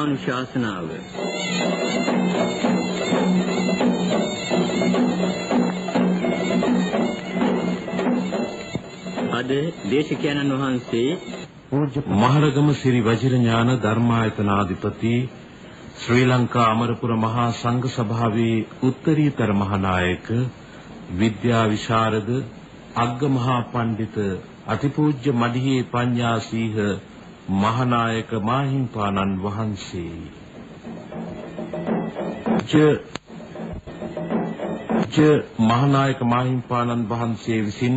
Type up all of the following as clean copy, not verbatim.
ධර්මානුශාසනාව අද දේශකයන්න් වහන්සේ මහරගම සිරි වජිරඥාන ධර්මායතනාධිපති ශ්‍රී ලංකා අමරපුර මහා සංඝ සභාවේ උත්තරීතර මහානායක විද්‍යා විශාරද අග්ග මහා පඬිත අතිපූජ්‍ය මඩිහේ පඤ්ඤාසීහ මහානායක මාහිම්පාණන් වහන්සේ මහානායක මාහිම්පාණන් වහන්සේ විසින්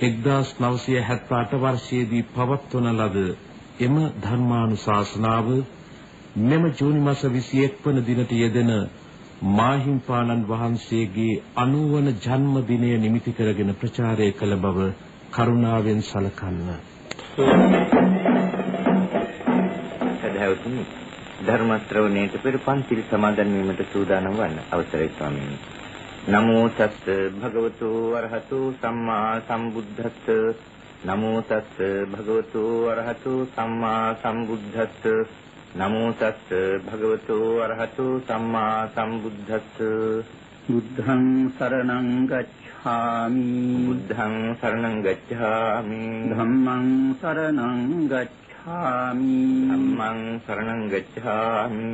1978 වර්ෂයේදී පවත්වන ලද එම ධර්මානුශාසනාව මෙම ජූනි මාස 21 වන දිනට යෙදෙන මාහිම්පාණන් වහන්සේගේ 90 වන ජන්ම දිනය නිමිති කරගෙන ප්‍රචාරය කළ බව කරුණාවෙන් සලකන්න. සදහවතුනි, ධර්ම ශ්‍රවණයට පෙර පන්සිල් සමාදන් වීමට සූදානම් වන්න අවසරයි ස්වාමීනි. නමෝ තස්ස භගවතු වරහතු සම්මා සම්බුද්දස්ස. නමෝ තස්ස භගවතු වරහතු සම්මා සම්බුද්දස්ස. නමෝ තස්ස භගවතු වරහතු සම්මා සම්බුද්දස්ස. බුද්ධං සරණං ගච්ඡාමි. බුද්ධං සරණං ගච්ඡාමි. ධම්මං සරණං ගච්ඡාමි. ධම්මං සරණං ගච්ඡාමි.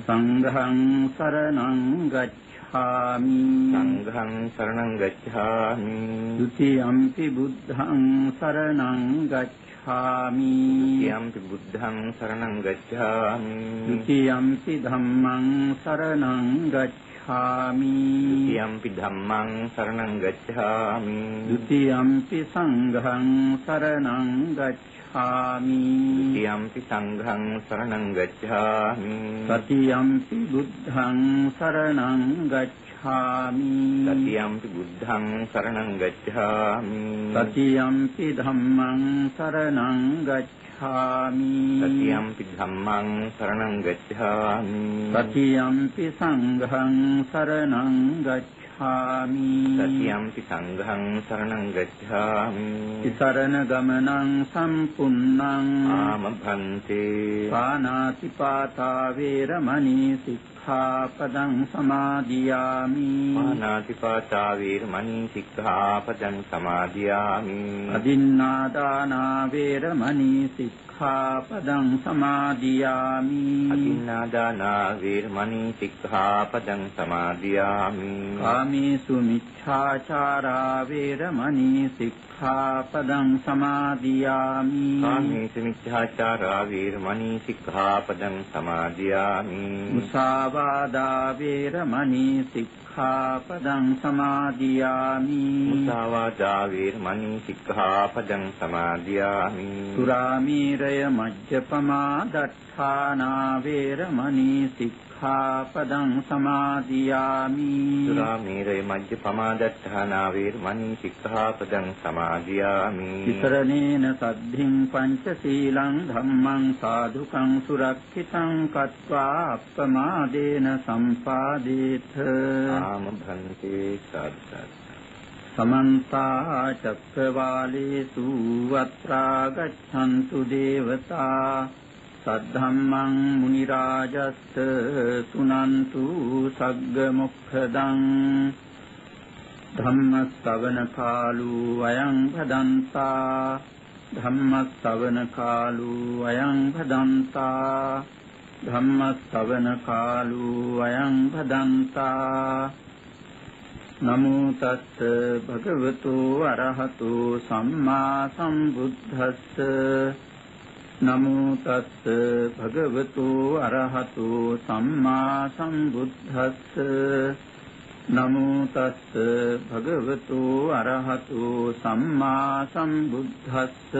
සංඝං සරණං ගච්ඡාමි. සංඝං සරණං ගච්ඡාමි. ဒ ුතියම්පි බුද්ධං සරණං ගච්ඡාමි. ဒ ුතියම්පි බුද්ධං සරණං ගච්ඡාමි. ဒ ුතියම්පි ධම්මං සරණං ගච්ඡාමි. ဒ ුතියම්පි ධම්මං සරණං ගච්ඡාමි. ဒ ුතියම්පි සංඝං සරණං ගච්ඡාමි. ဒ ුතියම්පි සංඝං සරණං ගච්ඡාමි. සතියම්පි බුද්ධං සරණං ගච්ඡාමි. සතියම්පි බුද්ධං සරණං ගච්ඡාමි. සතියම්පි ධම්මං සරණං ගච්ඡාමි. සතියම්පි ධම්මං සරණං ගච්ඡාමි. සතියම්පි සංඝං සරණං ගච්ඡාමි. සතියම්පි සංඝං සරණං ගච්ඡාමි. සරණ ගමනං සම්පුන්නං ආමභන්තේ. පානාති පාතා වේරමණී සික්ඛාපදං සමාදියාමි. පානාති පාතා වේරමණී සික්ඛාපදං සමාදියාමි. අදින්නාදානා වේරමණී සික්ඛාපදං සමාදියාමි. අදින්නාදානා වේරමණී සික්ඛාපදං සමාදියාමි. කාමේසු මිච්ඡාචාරා වේරමණී සික්ඛාපදං සමාදියාමි. කාමේසු මිච්ඡාචාරා වේරමණී සික්ඛාපදං සමාදියාමි. මුසාවාදා වේරමණී සික්ඛාපදං සමාදියාමි. මුසාවාදා වේරමණී සික්ඛාපදං සමාදියාමි. සුරාමීරය මජ්ජපමා දට්ඨානා වේරමණී සික්ඛාපදං සමාදියාමි. සුරාමේරය මජ්ජපමා දට්ඨානා වේරමණී සික්ඛාපදං සමාදියාමි. විතරණේන සද්ධින් පංචශීලං ධම්මං සාධුකං සුරක්ෂිතං කତ୍වා අප්පමාදේන සම්පාදේත. ආමභන්තේ සාදු. සමන්ත චක්කවාලේසු අත්‍රා ගච්ඡන්තු දේවතා සද්ධම්මං මුනි රාජස්ස සුනන්තු සග්ග මොක්ඛදං ධම්ම ශ්‍රවණ කාලෝ අයං භදන්තා. ධම්ම ශ්‍රවණ කාලෝ අයං භදන්තා. ධම්ම ශ්‍රවණ කාලෝ අයං භදන්තා. නමෝ තස්ස භගවතු අරහතු සම්මා සම්බුද්දස්ස. නමෝ තස්ස භගවතු අරහතු සම්මා සම්බුද්දස්ස. නමෝ තස්ස භගවතු අරහතු සම්මා සම්බුද්දස්ස.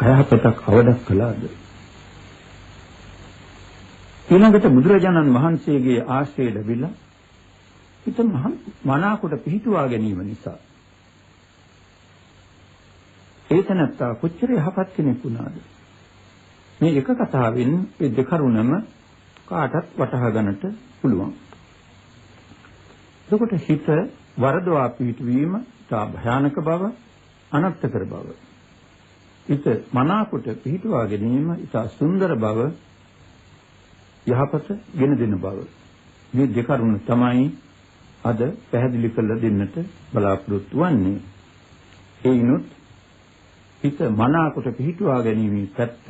අයහපතක් අවඩක් කළාද? ඊළඟට බුදුරජාණන් වහන්සේගේ ආශ්‍රය ලැබිලා හිත මනාකොට පිහිටුවා ගැනීම නිසා ඒතනත්තා කොච්චර යහපත් කෙනෙක් වුණාද? මේ එක කතාවෙන් මේ දෙකරුණම කාටත් වටහා ගන්නට පුළුවන්. එතකොට හිත වරදවා පිහිටවීම තා භයානක බව, අනර්ථකර බව. හිත මනාකොට පිහිටුවා ගැනීම ඉතා සුන්දර බව, යහපත ගෙන දෙන බව. මේ දෙකරුණ තමයි අද පැහැදිලි කරලා දෙන්නට බලාපොරොත්තු වෙන්නේ. ඒිනුත් හිත මනාකොට පිහිටුවා ගැනීමේ පැත්ත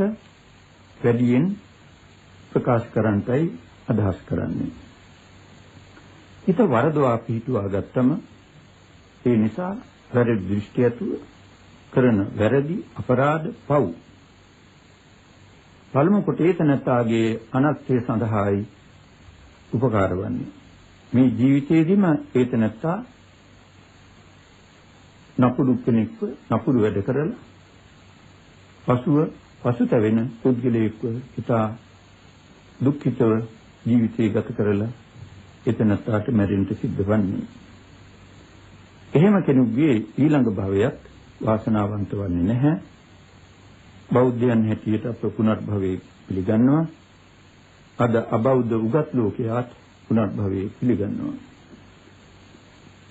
වැඩියෙන් ප්‍රකාශ කරන්නයි අදහස් කරන්නේ. හිත වරදවා පිහිටුවා ගත්තම ඒ නිසා වැරදි දෘෂ්ටි ඇතුව කරන වැරදි අපරාධ පව් පළමු කොට ඒතනත්තාගේ අනර්ථය සඳහායි උපකාර වන්නේ. මේ ජීවිතයේදීම ඒතනත්තා නපුරු කෙනෙක්ව නපුරු වැඩ කරලා පසුතැවෙන පුද්ගලයෙක්ව ඉතා දුක්ඛිතව ජීවිතය ගත කරලා එතනත්තාට මැරෙන්න සිද්ධ වන්නේ. එහෙම කෙනෙකුගේ ඊළඟ භවයත් වාසනාවන්ත වන්නේ නැහැ. බෞද්ධයන් හැටියට අප පුනර්භවයේ පිළිගන්නවා. අද අබෞද්ධ උගත් ලෝකයාත් පුනර්භවයේ පිළිගන්නවා.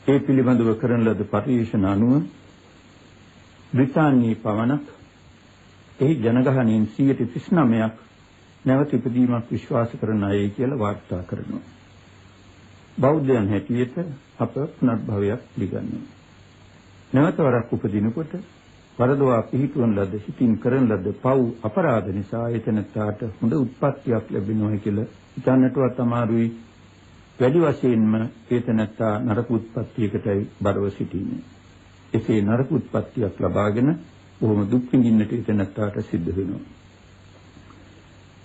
ඒ පිළිබඳව කරන ලද පරිශන අනුව බ්‍රිතාන්‍යයේ පවණක් එහි ජනගහනයෙන් 39%ක් නැවත ඉපදීමක් විශ්වාස කරන අය කියලා වාර්තා කරනවා. බෞද්ධයන් හැටියට අප පුනර්භවයක් පිළිගන්නවා. නැවත වරක් උපදිනකොට වරදවා පිහිටුවන ලද සිතින් කරන ලද පව් අපරාධ නිසා එතනට හොඳ උත්පත්තියක් ලැබෙනවා කියලා හිතන්නටවත් අමාරුයි. වැඩි වශයෙන්ම එතනට නරක උත්පත්තියකටයි බරව සිටින්නේ. එසේ නරක උත්පත්තියක් ලබාගෙන බොහොම දුක් විඳින්නට එතනට සිද්ධ වෙනවා.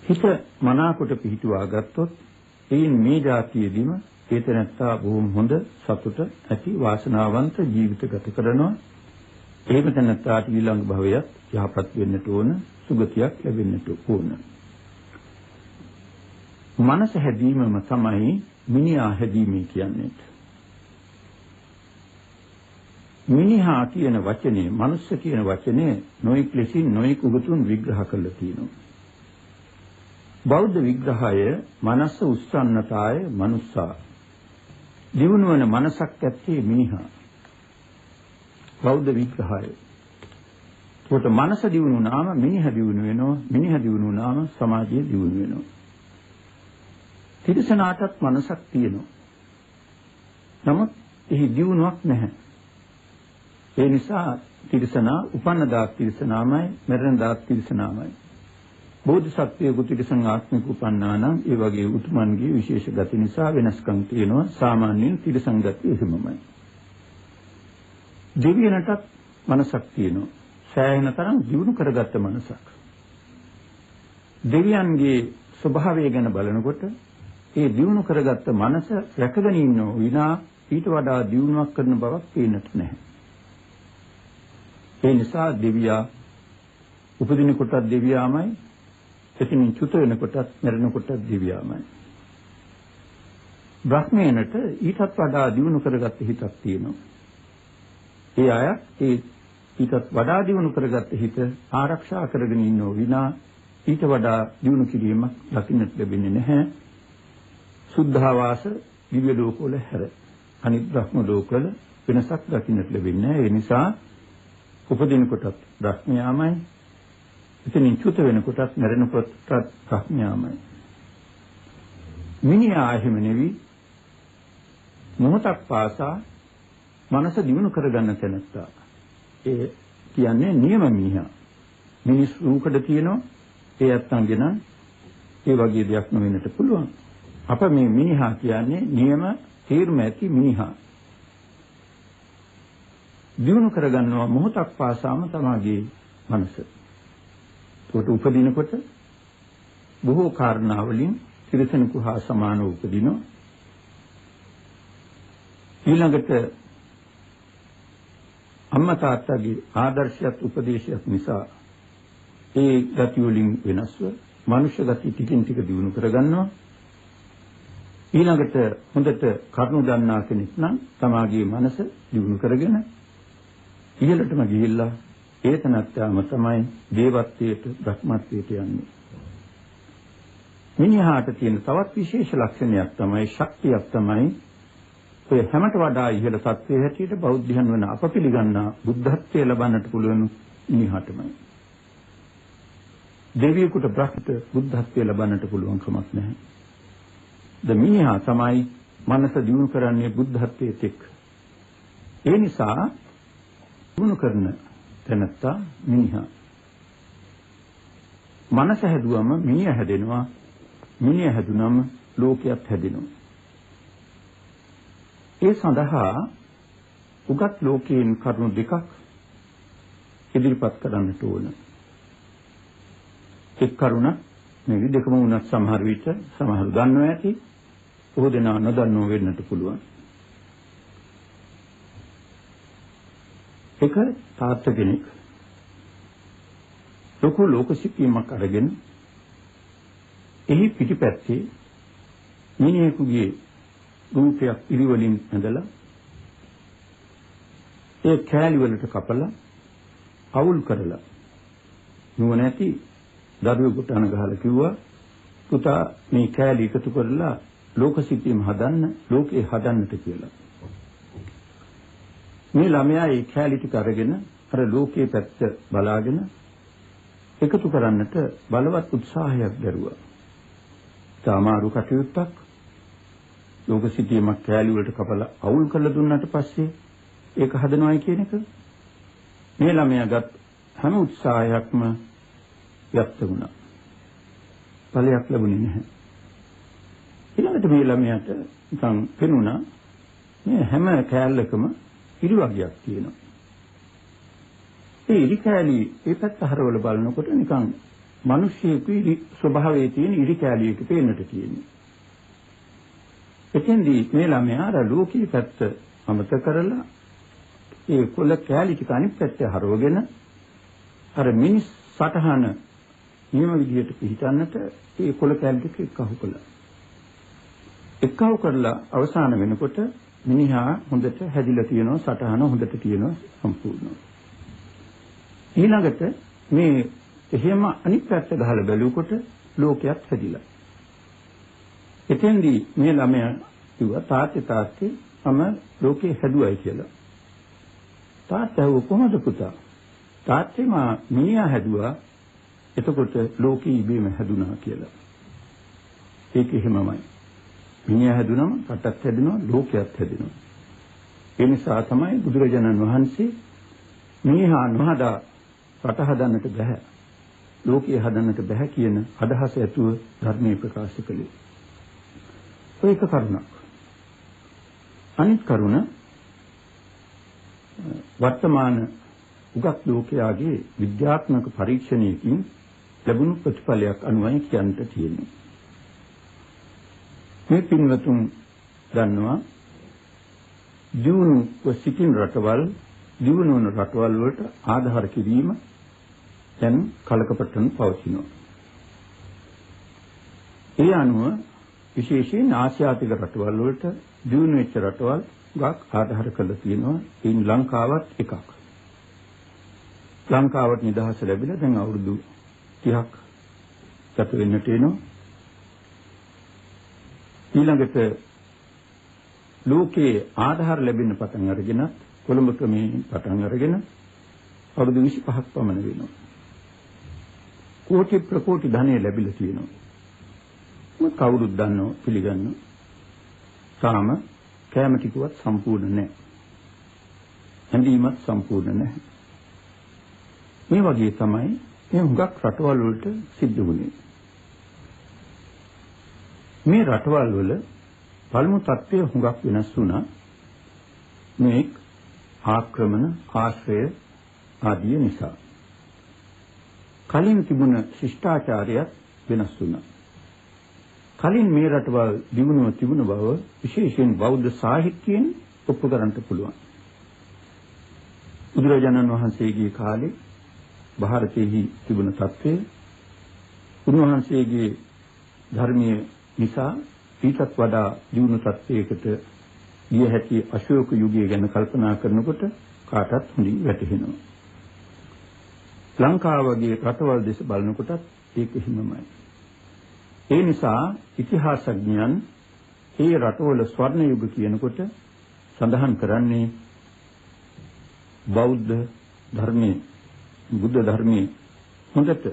හිත මනාකොට පිහිටුවා ගත්තොත් එයින් මේ જાතියෙදිම ඒතනත්තා බොහොම හොඳ සතුට ඇති වාසනාවන්ත ජීවිත ගත කරනවා. එහෙම තැනත්තාට ඊළඟ භවයත් යහපත් වෙන්නට ඕන, සුගතියක් ලැබෙන්නට ඕන. මනස හැදීමම තමයි මිනිහා හැදීමේ කියන්නේ. මිනිහා කියන වචනේ, මනුස්ස කියන වචනේ නොයෙක් ලෙසින් නොයෙක් උගතුන් විග්‍රහ කරලා තියෙනවා. බෞද්ධ විග්‍රහය මනස උස්සන්නතාය මනුස්සා. දිනුවන මනසක් ඇත්තේ මිනිහා. බෞද්ධ විග්‍රහය. ඒකට මනස දිනුනු නාම මිනිහ දිනුන වෙනවා. මිනිහ දිනුනු නාම සමාජය දිනුන වෙනවා. තිරසනාටත් මනසක් තියෙනවා. නමුත් එහි දිනුවක් නැහැ. ඒ නිසා තිරසනා උපන්න දාත් තිරසනාමයි, මරණ දාත් තිරසනාමයි. බෝධිසත්වයේ තිරසං ආත්මික උපන්නා නම් ඒ වගේ උතුමන්ගේ විශේෂ ගති නිසා වෙනස්කම් තියෙනවා. සාමාන්‍යයෙන් තිරසං ගති එහෙමමයි. දෙවියන්ටත් මනසක් තියෙනවා. සෑහෙන තරම් ජීවුන කරගත්ත මනසක්. දෙවියන්ගේ ස්වභාවය ගැන බලනකොට ඒ දියුණු කරගත්ත මනස රැකගෙන ඉන්නෝ විනා ඊට වඩා දියුණුවක් කරන බවක් පේන්නට නැහැ. ඒ නිසා දෙවියා උපදින කොටත් දෙවියාමයි, එතනින් චුත වෙන කොටත් මරණ කොටත් දෙවියාමයි. බ්‍රහ්මයන්ට ඊටත් වඩා දියුණු කරගත්ත හිතක් තියෙනවා. ඒ අය ඊටත් වඩා දියුණු කරගත්ත හිත ආරක්ෂා කරගෙන ඉන්නෝ විනා ඊට වඩා දියුණු කිරීමක් දකින්නට ලැබෙන්නේ නැහැ. සුද්ධාවාස දිව්‍ය ලෝකවල හැර අනිත් බ්‍රහ්ම ලෝකවල වෙනසක් දකින්නට ලැබෙන්නේ නැහැ. ඒ නිසා උපදින කොටත් බ්‍රහ්මයාමයි, එතනින් චුත වෙන කොටත් මරණ කොටත් බ්‍රහ්මයාමයි. මිනිහා එහෙම නෙවි මොහොතක් පාසා මනස දිනු කරගන්න තැනත්තා. ඒ කියන්නේ නියම මිනිහා. මිනිස් රූකඩ තියෙනවා. ඒ අත්තන්ගෙන ඒ වගේ දෙයක් නොවෙන්නට පුළුවන්. අප මේ මිනිහා කියන්නේ නියම තීර්ම ඇති මිනිහා. දිනු කරගන්නවා මොහොතක් පාසාම තමගේ මනස. ඒකට උපදිනකොට බොහෝ කාරණා වලින් තිරසනෙකු හා සමානව උපදිනවා. ඊළඟට අම්මා තාත්තගේ ආදර්ශයත් උපදේශයත් නිසා ඒ ගති වලින් වෙනස්ව මනුෂ්‍ය ගති ටිකින් ටික දිනු කරගන්නවා. ඊළඟට හොඳට කරුණු දන්නා කෙනෙක් නම් තමාගේ මනස දිනු කරගෙන ඉහළටම ගිහිල්ලා ඒතනත්යාම තමයි දේවත්වයට බ්‍රහ්මත්වයට යන්නේ. මිනිහාට තියෙන තවත් විශේෂ ලක්ෂණයක් තමයි ශක්තියක් තමයි ඔය හැමට වඩා ඉහළ තත්ත්වයේ හැටියට බෞද්ධයන් වන අප පිළිගන්නා බුද්ධත්වයේ ලබන්නට පුළුවන් මිනිහාටමයි. දෙවියෙකුට බ්‍රහ්මට බුද්ධත්වයේ ලබන්නට පුළුවන් කමක් නැහැ. ද මිනිහා තමයි මනස දියුණු කරන්නේ බුද්ධත්වයට එක්ක. ඒ නිසා දියුණු කරන තැනත්තා මිනිහා. මනස හැදුවම මිනිහ හැදෙනවා. මිනිහ හැදුනම ලෝකයක් හැදෙනවා. ඒ සඳහා උගත් ලෝකයෙන් කරුණු දෙකක් ඉදිරිපත් කරන්නට ඕන. එක් කරුණ මේ දෙකම වුණත් සමහර විට සමහර දන්නවා ඇති. බොහෝ දෙනා නොදන්නව වෙන්නට පුළුවන්. එක තාත්තා කෙනෙක් ලොකු ලෝකසිකීමක් අරගෙන එහි පිටිපැත්තේ මිනිහෙකුගේ රූපයක් ඉරිවලින් ඇඳලා ඒ කෑලි වලට කපලා අවුල් කරලා නුවණැති දරුවෙකුට අණ ගහලා කිව්වා පුතා මේ කෑලි එකතු කරලා ලෝකසිකීම හදන්න ලෝකේ හදන්නට කියලා. මේ ළමයා ඒ කෑලි ටික අරගෙන අර ලෝකයේ පැත්ත බලාගෙන එකතු කරන්නට බලවත් උත්සාහයක් දරුවා. සාමාරු කටයුත්තක් ලෝකසිකීමක් කෑලි වලට කපලා අවුල් කරලා දුන්නාට පස්සේ ඒක හදනවායි කියන එක මේ ළමයාගත් හැම උත්සාහයක්ම යක්ත වුණා. ඵලයක් ලැබුණේ නැහැ. ඊළඟට මේ ළමයාට නිකන් පෙනුණා මේ හැම කෑල්ලකම ඉරි වර්ගයක් තියෙනවා. ඒ ඉරි කෑලි ඒ පැත්ත හරවල බලනකොට නිකන් මිනිස්සෙකු ඉරි ස්වභාවයේ තියෙන ඉරි කෑලියක පේන්නට තියෙනවා. එතෙන්දී මේ ළමයා අර ලෝකී පැත්ත අමතක කරලා ඒ කොළ කෑලි ටික අනිත් පැත්තේ හරවගෙන අර මිනිස් සටහන නියම විදිහට පිළිටන්නට ඒ කොළ කෑලි ටික එක්කහු කළා. එක්කහු කරලා අවසාන වෙනකොට මිනිහා හොඳට හැදිලා තියෙනවා සටහන හොඳට තියෙනවා සම්පූර්ණව. ඊළඟට මේ එහෙම අනිත් පැත්ත ගහලා බැලුවකොට ලෝකයක් හැදිලා. එතෙන්දී මේ ළමයා කිව්වා තාත්තේ මම ලෝකේ හැදුවයි කියලා. තාත්තා කොහොමද පුතා? තාත්තේ මා මිනිහා හැදුවා. එතකොට ලෝකෙ ඉබේම හැදුනා කියලා. ඒක එහෙමමයි. මිනිහා හැදුනම රටක් හැදෙනවා ලෝකයක් හැදෙනවා. ඒ නිසා තමයි බුදුරජාණන් වහන්සේ මිනිහා නොහදා රට හදන්නට බෑ. ලෝකය හදන්නට බෑ කියන අදහස ඇතුව ධර්මයේ ප්‍රකාශ කළේ. ඒක කරුණක්. අනිත් කරුණ වර්තමාන උගත් ලෝකයාගේ විද්‍යාත්මක පරීක්ෂණයකින් ලැබුණු ප්‍රතිඵලයක් අනුවයි කියන්නට තියෙන්නේ. මේ පින්වතුන් දන්නවා දියුණුව සිටින රටවල් දියුණුවන රටවල් වලට ආධාර කිරීම දැන් කලකපටන් පවතිනවා. ඒ අනුව විශේෂයෙන් ආසියාතික රටවල් වලට දියුණු වෙච්ච රටවල් ගක් ආධාර කරලා තියෙනවා. ඒන් ලංකාවත් එකක්. ලංකාවට නිදහස ලැබිලා දැන් අවුරුදු 30ක් ගත වෙන්නට එනවා. ඊළඟට ලෝකයේ ආධාර ලැබෙන්න පටන් අරගෙන කොළඹ ක්‍රමයෙන් පටන් අරගෙන අවුරුදු 25ක් පමණ වෙනවා. කෝටි ප්‍රකෝටි ධනෙ ලැබිලා තියෙනවා. මොකද කවුරුත් දන්නව පිළිගන්නව. තාම කැම ටිකවත් සම්පූර්ණ නැහැ. ඇඳීමත් සම්පූර්ණ නැහැ. මේ වගේ තමයි මේ හුඟක් රටවල් වලට සිද්ධ වුණේ. මේ රටවල් වල පළමු තත්ත්වය හුඟක් වෙනස් වුණා. මේ ආක්‍රමණ ආශ්‍රය ආදී නිසා. කලින් තිබුණ ශිෂ්ටාචාරය වෙනස් වුණා. කලින් මේ රටවල් දිනුව තිබුණ බව විශේෂයෙන් බෞද්ධ සාහිත්‍යයෙන් ඔප්පු කරන්නට පුළුවන්. බුදුරජාණන් වහන්සේගේ කාලේ ಭಾರತයේ තිබුණ තත්ත්වය උන්වහන්සේගේ ධර්මයේ නිසා ඊටත් වඩා දියුණු තත්ත්වයකට ගිය හැටි අශෝක යුගය ගැන කල්පනා කරනකොට කාටත් හොඳින් වැටහෙනවා. ලංකාව වගේ රටවල් දෙස බලනකොටත් ඒක හිමමයි. ඒ නිසා ඉතිහාසඥයන් මේ රටවල ස්වර්ණ යුග කියනකොට සඳහන් කරන්නේ බෞද්ධ ධර්මයේ බුද්ධ ධර්මයේ හොඳට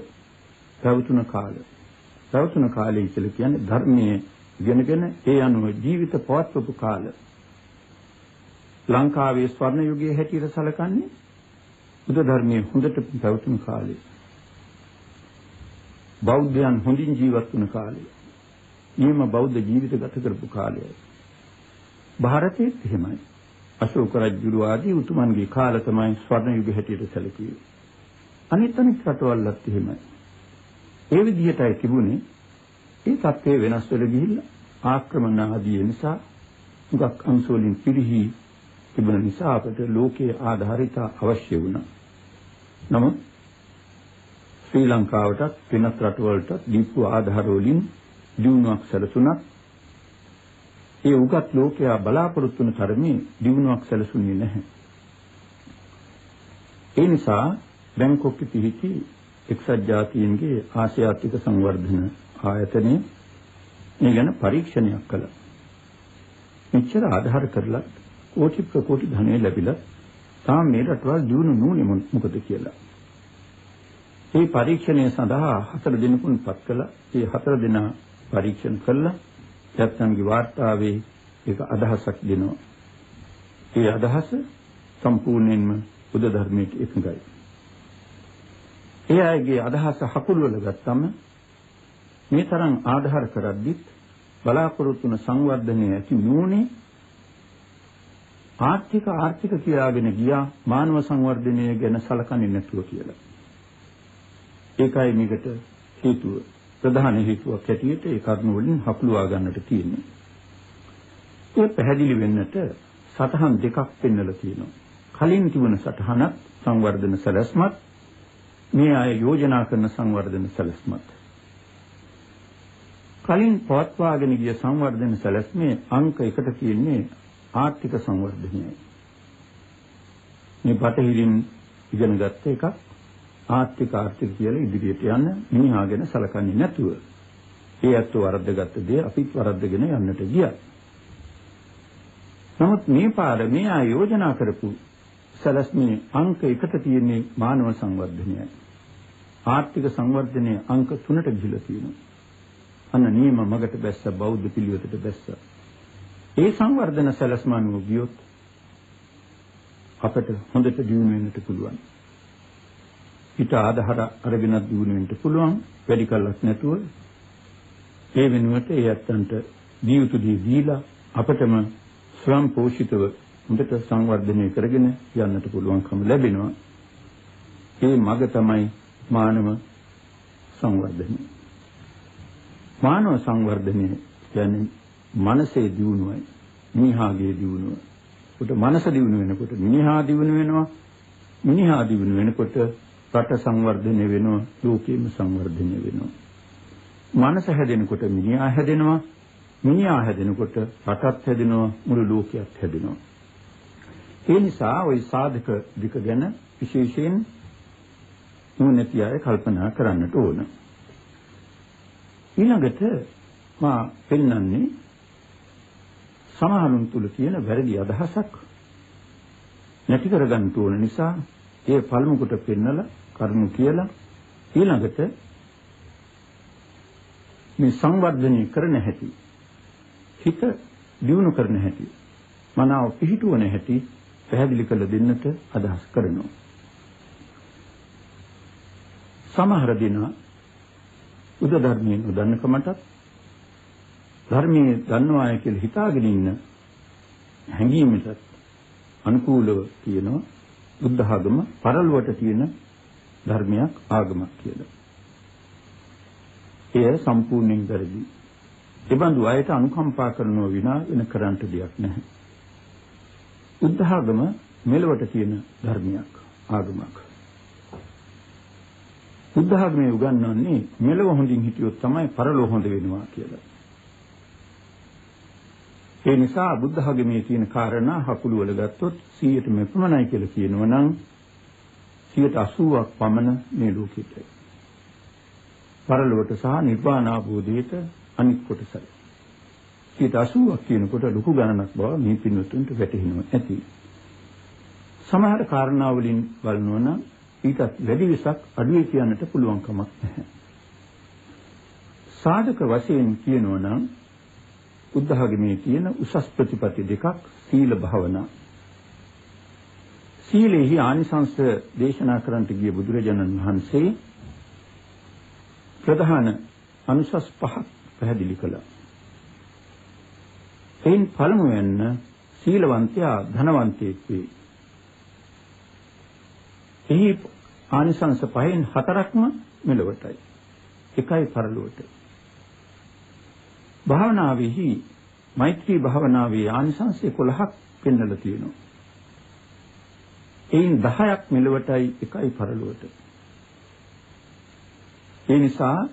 පැවතුන කාලය. පැවතුන කාලය කියලා කියන්නේ ධර්මයේ ඉගෙනගෙන ඒ අනුව ජීවිත පවත්වපු කාලය. ලංකාවේ ස්වර්ණ යුගයේ හැටියට සැලකන්නේ බුද්ධ ධර්මයේ හොඳට පැවතුන කාලය. බෞද්ධයන් හොඳින් ජීවත් වුණ කාලය. නියම බෞද්ධ ජීවිත ගත කරපු කාලයයි. ಭಾರತයේත් එහෙමයි. අශෝක රජුගේ ආදී උතුමන්ගේ කාල තමයි ස්වර්ණ යුග හැටියට සැලකුවේ. අනිත් රටවල්ලත් එහෙමයි. ඒ විදිහටයි තිබුණේ. ඒ තත්ත්වය වෙනස් වෙලා ගිහිල්ලා ආක්‍රමණ ආදී නිසා මුගක් අංශවලින් පිරිහි තිබුණ නිසා අපට ලෝකයේ ආධාරිත අවශ්‍ය වුණා. නමුත් ශ්‍රී ලංකාවටත් වෙනත් රටවලටත් දීපු ආධාර වලින් දියුණුවක් සැලසුණා. ඒ උගත් ලෝකයා බලාපොරොත්තු වන තරමේ දියුණුවක් සැලසුන්නේ නැහැ. ඒ නිසා බැංකොක්කේ පිහිටි එක්සත් ජාතීන්ගේ ආසියාතික සංවර්ධන ආයතනය මේ ගැන පරීක්ෂණයක් කළා. මෙච්චර ආධාර කරලා කෝටි ප්‍රකෝටි ධනෙ ලැබිලා තාම මේ රටවල් දියුණු නුනේ මොකද කියලා. මේ පරීක්ෂණය සඳහා 4 දිනකුන් පත් කළා. මේ 4 දින පරීක්ෂණ කළා. යත්තන්ගේ වාර්තාවේ ඒක අදහසක් දෙනවා. ඒ අදහස සම්පූර්ණයෙන්ම බුද්ධ ධර්මයට එකඟයි. ඒ අයගේ අදහස හකුල්වල ගත්තම මේ තරම් ආධාර කරද්දිත් බලාපොරොත්තු වන සංවර්ධනය ඇති නුනේ ආර්ථික කියාගෙන ගියා මානව සංවර්ධනය ගැන සලකන්නේ නැතුව කියලා. ඒකයි මේකට හේතුව. ප්‍රධාන හේතුවක් ඇටියට ඒ කරුණ වලින් හකුලවා ගන්නට තියෙන්නේ. ඒ පැහැදිලි වෙන්නට සටහන් දෙකක් පෙන්වලා තියෙනවා. කලින් තිබුණ සටහනක් සංවර්ධන සැලැස්මත් මේ අය යෝජනා කරන සංවර්ධන සැලැස්මත්. කලින් පවත්වාගෙන ගිය සංවර්ධන සැලැස්මේ අංක 1ට තියෙන්නේ ආර්ථික සංවර්ධනයයි. මේ පටහිරින් ඉගෙන ගත්ත එකක් ආර්ථික කියලා ඉදිරියට යන්න මිනිහාගෙන සලකන්නේ නැතුව ඒ අත්ව වරද්දගත්ත දේ අපිත් වරද්දගෙන යන්නට ගියා. නමුත් මේ පාර මේ ආ යෝජනා කරපු සැලැස්මේ අංක 1ට තියෙන්නේ මානව සංවර්ධනයයි. ආර්ථික සංවර්ධනයේ අංක 3ට ගිහිලා තියෙනවා. අන්න නියම මගට බැස්ස බෞද්ධ පිළිවෙතට බැස්ස. ඒ සංවර්ධන සැලැස්ම අනුව ගියොත් අපට හොඳට දියුණු වෙන්නට පුළුවන්. ඊට ආධාර අරගෙන දියුණු වෙන්න පුළුවන් වැඩි කලක් නැතුව. ඒ වෙනුවට ඒ ඇත්තන්ට දීයුතු දීලා අපටම ස්වයං පෝෂිතව හොඳට සංවර්ධනය කරගෙන යන්නට පුළුවන්කම ලැබෙනවා. ඒ මග තමයි මානව සංවර්ධනය. මානව සංවර්ධනය කියන්නේ මනසේ දියුණුවයි, මිනිහාගේ දියුණුව. උට මනස දියුණු වෙනකොට මිනිහා දියුණු වෙනවා. මිනිහා දියුණු වෙනකොට රට සංවර්ධනය වෙනවා, ලෝකෙම සංවර්ධනය වෙනවා. මනස හැදෙනකොට මිනිහා හැදෙනවා. මිනිහා හැදෙනකොට රටත් හැදෙනවා, මුළු ලෝකයත් හැදෙනවා. ඒ නිසා ওই සාධක දෙක ගැන විශේෂයෙන් නුවණැති අය කල්පනා කරන්නට ඕන. ඊළඟට මා පෙන්වන්නේ සමහරුන් තුල තියෙන වැරදි අදහසක් නැති කරගන්න ඕන නිසා ඒ පළමු කොට පෙන්නලා කරුණු කියලා ඊළඟට මේ සංවර්ධනය කරන හැටි, හිත දියුණු කරන හැටි, මනාව පිහිටුවන හැටි පැහැදිලි කළ දෙන්නට අදහස් කරනවා. සමහර දින බුද්ධ ධර්මයෙන් උදන්නකමටත් ධර්මයේ දන්නවාය කියලා හිතාගෙන ඉන්න හැඟීමට අනුකූලව තියෙනවා බුද්ධ ආගම පරලොවට තියෙන ධර්මයක් ආගමක් කියලා. එය සම්පූර්ණයෙන් වැරදි. ඒ බඳු අයට අනුකම්පා කරනව විනා වෙන කරන්ට දෙයක් නැහැ. බුද්ධ ආගම මෙලොවට තියෙන ධර්මයක් ආගමක්. බුද්ධ ආගමේ උගන්වන්නේ මෙලොව හොඳින් හිටියොත් තමයි පරලොව හොඳ වෙනවා කියලා. ඒ නිසා බුද්ධ ආගමේ තියෙන කාරණා හකුළු වල ගත්තොත් 100ට මෙපමණයි කියලා කියනවා නම් 80ක් පමණ මේ ලෝකෙට. පරලොවට සහ නිර්වාණ අවබෝධයට අනිත් කොටසයි. 80ක් කියනකොට ලොකු ගණනක් බව මේ පින්වතුන්ට වැටහෙනවා ඇති. සමහර කාරණා වලින් බලනවා නම් ඊටත් වැඩි විසක් අඩුවේ කියන්නට පුළුවන් කමක් නැහැ. සාධක වශයෙන් කියනවා නම් බුද්ධ ආගමේ තියෙන උසස් ප්‍රතිපatti දෙකක් සීල භාවනා. සීලෙහි ආනිසංස දේශනා කරන්නට ගිය බුදුරජාණන් වහන්සේ ප්‍රධාන අනුසස් පහක් පැහැදිලි කළා. එයින් පළමුවෙන් සීලවන්තයා ධනවන්තයෙක් වේ. එහි ආනිසංස පහෙන් හතරක්ම මෙලොවටයි. එකයි පරලොවට. භාවනාවේහි මෛත්‍රී භාවනාවේ ආනිසංස 11ක් පෙන්වලා තියෙනවා. එයින් 10ක් මෙලොවටයි එකයි පරලොවට. ඒ නිසා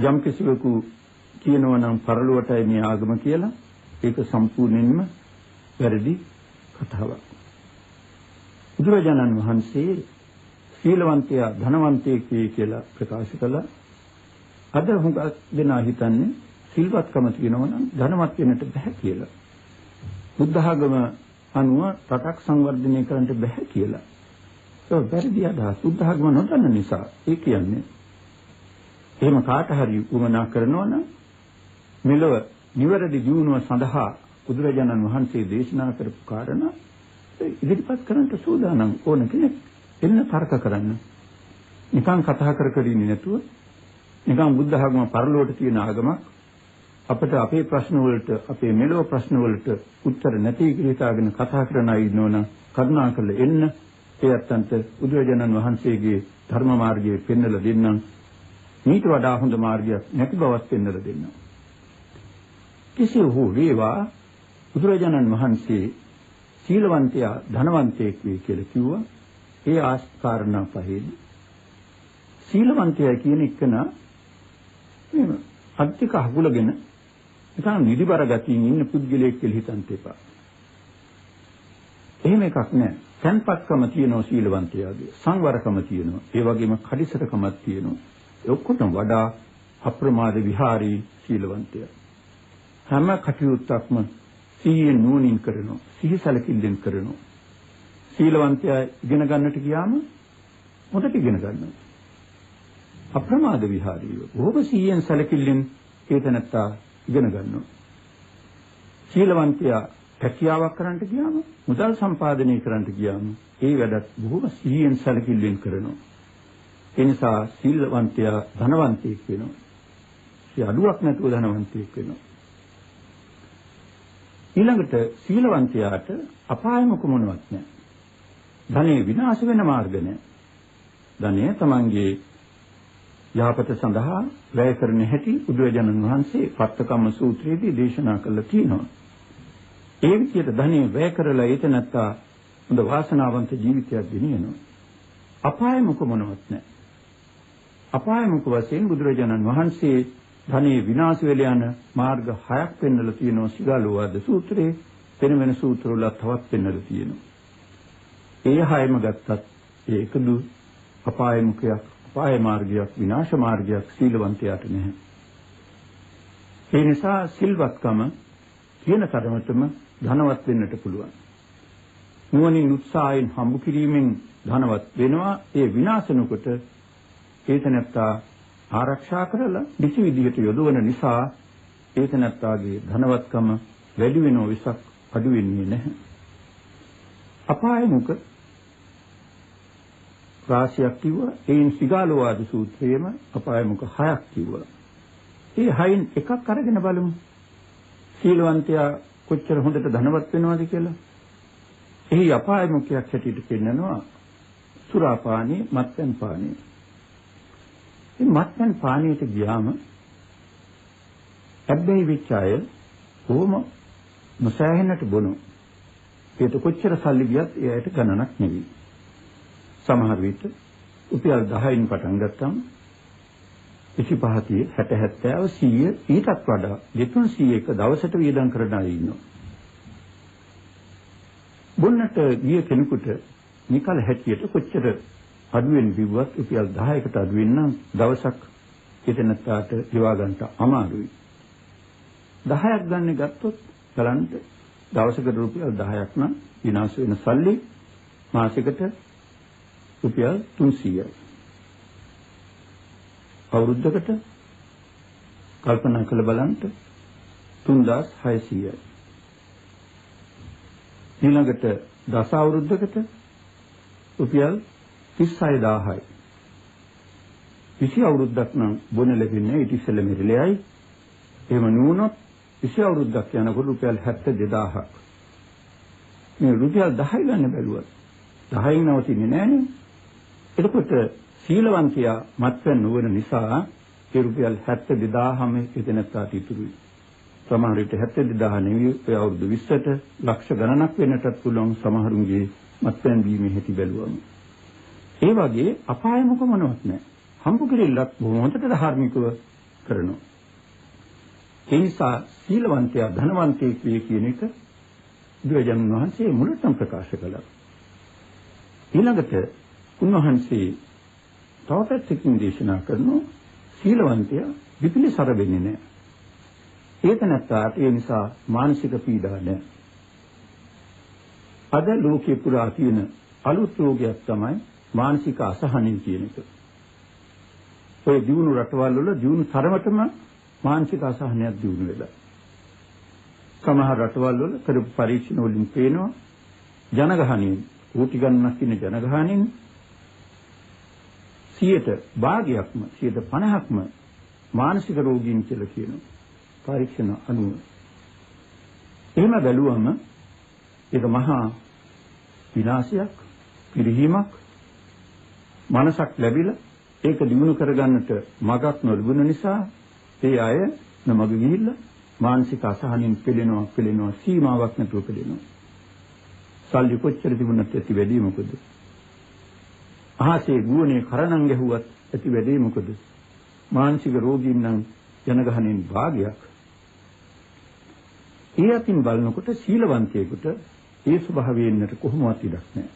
යම් කිසිවෙකු කියනවා නම් පරලොවටයි මේ ආගම කියලා ඒක සම්පූර්ණයෙන්ම වැරදි කතාවක්. බුදුරජාණන් වහන්සේ සීලවන්තයා ධනවන්තයෙක් කියලා ප්‍රකාශ කළා. අද හුඟක් දෙනා හිතන්නේ සිල්වත්කම තියෙනවා නම් ධනවත් වෙන්නට බෑ කියලා. බුද්ධ ආගම අනුව රටක් සංවර්ධනය කරන්නට බෑ කියලා. ඒක වැරදි අදහස්. බුද්ධ ආගම නොදන්න නිසා ඒ කියන්නේ. එහෙම කාට හරි උවමනා කරනවා නම් මෙලොව නිවැරදි ජීවණය සඳහා බුදුරජාණන් වහන්සේ දේශනා කරපු කාරණා ඉදිරිපත් කරන්නට සූදානම් ඕන කෙනෙක් එන්න තර්ක කරන්න. නිකන් කතා කර ඉන්නේ නැතුව නිකන් බුද්ධ ආගම පරලෝකට තියෙන ආගමක් අපිට අපේ ප්‍රශ්න වලට අපේ මෙලොව ප්‍රශ්න වලට උත්තර නැති කියලා හිතාගෙන කතා කරන අය ඉන්නවනම් කරුණාකරලා එන්න ඒ අත්තන්ට බුදුරජාණන් වහන්සේගේ ධර්ම මාර්ගයේ පෙන්වලා දෙන්නම්. මේට වඩා හොඳ මාර්ගයක් නැති බවත් පෙන්වලා දෙන්නම්. කෙසේ හෝ වේවා බුදුරජාණන් වහන්සේ සීලවන්තයා ධනවන්තයෙක් වේ කියලා කිව්වා. ඒ ආස්කාරණා පහේදී සීලවන්තයා කියන එකන මේ අත්තික අහුලගෙන නිකන් නිදිබර ගතියින් ඉන්න පුද්ගලයෙක් කියලා හිතන්න එපා. එහෙම එකක් නැහැ. තන්පත්කම තියෙනවා සීලවන්තයාගේ. සංවරකම තියෙනවා. ඒ වගේම කඩිසරකමක් තියෙනවා. ඒ ඔක්කොටම වඩා අප්‍රමාද විහාරී සීලවන්තයා. හැම කටයුත්තක්ම සිහියෙන් නුවණින් කරනවා. සිහිසලකිල්ලෙන් කරනවා. සීලවන්තයා ඉගෙන ගන්නට ගියාම මොකද ඉගෙන ගන්නවා? අප්‍රමාද විහාරීව. බොහොම සිහියෙන් සලකිල්ලෙන් ඒතනත්තා ඉගෙන ගන්නවා. සීලවන්තයා පැකියාවක් කරන්නට ගියාම මුදල් සම්පාදනය කරන්නට ගියාම ඒ වැඩත් බොහොම සිහියෙන් සලකිල්ලෙන් කරනවා. ඒ නිසා සීලවන්තයා ධනවන්තයෙක් වෙනවා. ඒ අඩුවක් නැතුව ධනවන්තයෙක් වෙනවා. ඊළඟට සීලවන්තයාට අපායමුක මොනවත් නැහැ. ධනෙ විනාශ වෙන මාර්ග නැහැ. ධනය තමන්ගේ යහපත සඳහා වැය කරන හැටි බුදුරජාණන් වහන්සේ පත්තකම්ම සූත්‍රයේදී දේශනා කළා තියෙනවා. ඒ විදිහට ධනෙ වැය කරලා ඒක නැත්තා හොඳ වාසනාවන්ත ජීවිතයක් ගෙනියනවා. අපායමුක මොනවත් නැහැ. අපායමුක වශයෙන් බුදුරජාණන් වහන්සේ ධනෙ විනාශ වෙලා යන මාර්ග 6ක් පෙන්වලා තියෙනවා. සිගාලෝවාද සූත්‍රයේ වෙන සූත්‍රවල තවත් පෙන්වලා තියෙනවා. ඒ 6ම ගත්තත් ඒකදු අපායමුකයක්, අපාය මාර්ගයක්, විනාශ මාර්ගයක් සීලවන්තයාට නැහැ. ඒ නිසා සිල්වත්කම කියන තරමටම ධනවත් වෙන්නට පුළුවන්. නුවණින් උත්සාහයෙන් හම්බ කිරීමෙන් ධනවත් වෙනවා. ඒ විනාශනකොට ඒතනත්තා ආරක්ෂා කරලා කිසි විදිහට යොදවන නිසා ඒතනත්තාගේ ධනවත්කම වැඩි වෙනව විසක් අඩු වෙන්නේ නැහැ. අපායමුක රාශියක් කිව්වා. ඒන් සිගාලෝවාද සූත්‍රයේම අපායමුක 6ක් කිව්වා. ඒ 6න් එකක් අරගෙන බලමු. සීලවන්තයා කොච්චර හොඳට ධනවත් වෙනවද කියලා. එහි අපායමුකයක් හැටියට පෙන්නනවා සුරාපානී, මත්පැන් පානී. මේ මත්පැන් පානීයට ගියාම හැබැයි විචාය කොහොම නොසෑහෙන්නට බොනු. ඒකට කොච්චර සල්ලි ගියත් එයාට ගණනක් නෙවෙයි. සමහර විට රුපියල් 10න් පටන් ගත්තම 25 60 70 100 ඊටත් වඩා 200 එක දවසට වියදම් කරන අය ඉන්නවා. බොන්නට ගිය කෙනෙකුට නිකල් හැටියට කොච්චර අඩුවෙන් බිව්වත් රුපියල් 10කට අඩු වෙන දවසක් එතනට ගෙවා ගන්නට අමාරුයි. 10ක් ගන්න ගත්තොත් බලන්න දවසකට රුපියල් 10ක් නම් විනාශ වෙන සල්ලි මාසෙකට රුපියල් 300යි. අවුරුද්දකට කල්පනා කරලා බලන්න 3600යි. ඊළඟට දස අවුරුද්දකට රුපියල් 36000යි. 20 අවුරුද්දක් නම් බොන ලැබෙන්නේ ඊට ඉස්සෙල්ලා මෙරිලෙයි. එහෙම නුනොත් 20 අවුරුද්දක් යනකොට රුපියල් 72000ක්. මේ රුපියල් 10 ගන්න බැලුවත් 10න් නවතින්නේ නැහනේ. එතකොට සීලවන්තයා මත්පැන් නොවන නිසා ඒ රුපියල් 72000ම එතනට ඉතුරුයි. සමහර විට 72000 නෙවෙයි ඒ අවුරුදු 20ට ලක්ෂ ගණනක් වෙන්නටත් පුළුවන් සමහරුන්ගේ මත්පැන් බීමේ හැටි බැලුවම. ඒ වගේ අපාය මොකමනවත් නැහැ. හම්බු කෙරෙල්ලක් බොහොම හොඳට ධාර්මිකව කරනවා. ඒ නිසා සීලවන්තයා ධනවන්තයෙක් වේ කියන එක බුදුරජාණන් වහන්සේ මුලටම ප්‍රකාශ කළා. ඊළඟට උන්වහන්සේ තව පැත්තකින් දේශනා කරනවා සීලවන්තයා විපිලිසර වෙන්නේ නැහැ. ඒක නැත්නම් ඒ නිසා මානසික පීඩා නැහැ. අද ලෝකේ පුරා තියෙන අලුත් රෝගයක් තමයි මානසික අසහනය කියන එක. ඔය දියුණු රටවල් වල දියුණු තරමටම මානසික අසහනයක් දියුණු වෙලා. සමහර රටවල් වල කරපු පරීක්ෂණ වලින් පේනවා ජනගහණයෙන් කෝටි ගණනක් ඉන්න ජනගහණයෙන් 100ට භාගයක්ම 50%ක්ම මානසික රෝගීන් කියලා කියනවා. පරීක්ෂණ අනුව. එහෙම බැලුවම ඒක මහා විනාශයක්, පිරිහීමක්, මනසක් ලැබිලා ඒක දිනු කරගන්නට මගක් නොලැබුණ නිසා ඒ අය නමග ගිහිල්ලා මානසික අසහනින් පෙළෙනවා සීමාවක් නැතුව පෙළෙනවා. සල්ලි කොච්චර තිබුණත් ඇති වැඩි මොකද? අහසේ ගුවනේ කරණම් ගැහුවත් ඇති වැඩි මොකද? මානසික රෝගීන් නම් ජනගහණයෙන් භාගයක්. ඒ අතින් බලනකොට සීලවන්තයෙකුට ඒ ස්වභාවයෙන්ට කොහොමවත් ඉඩක් නැහැ.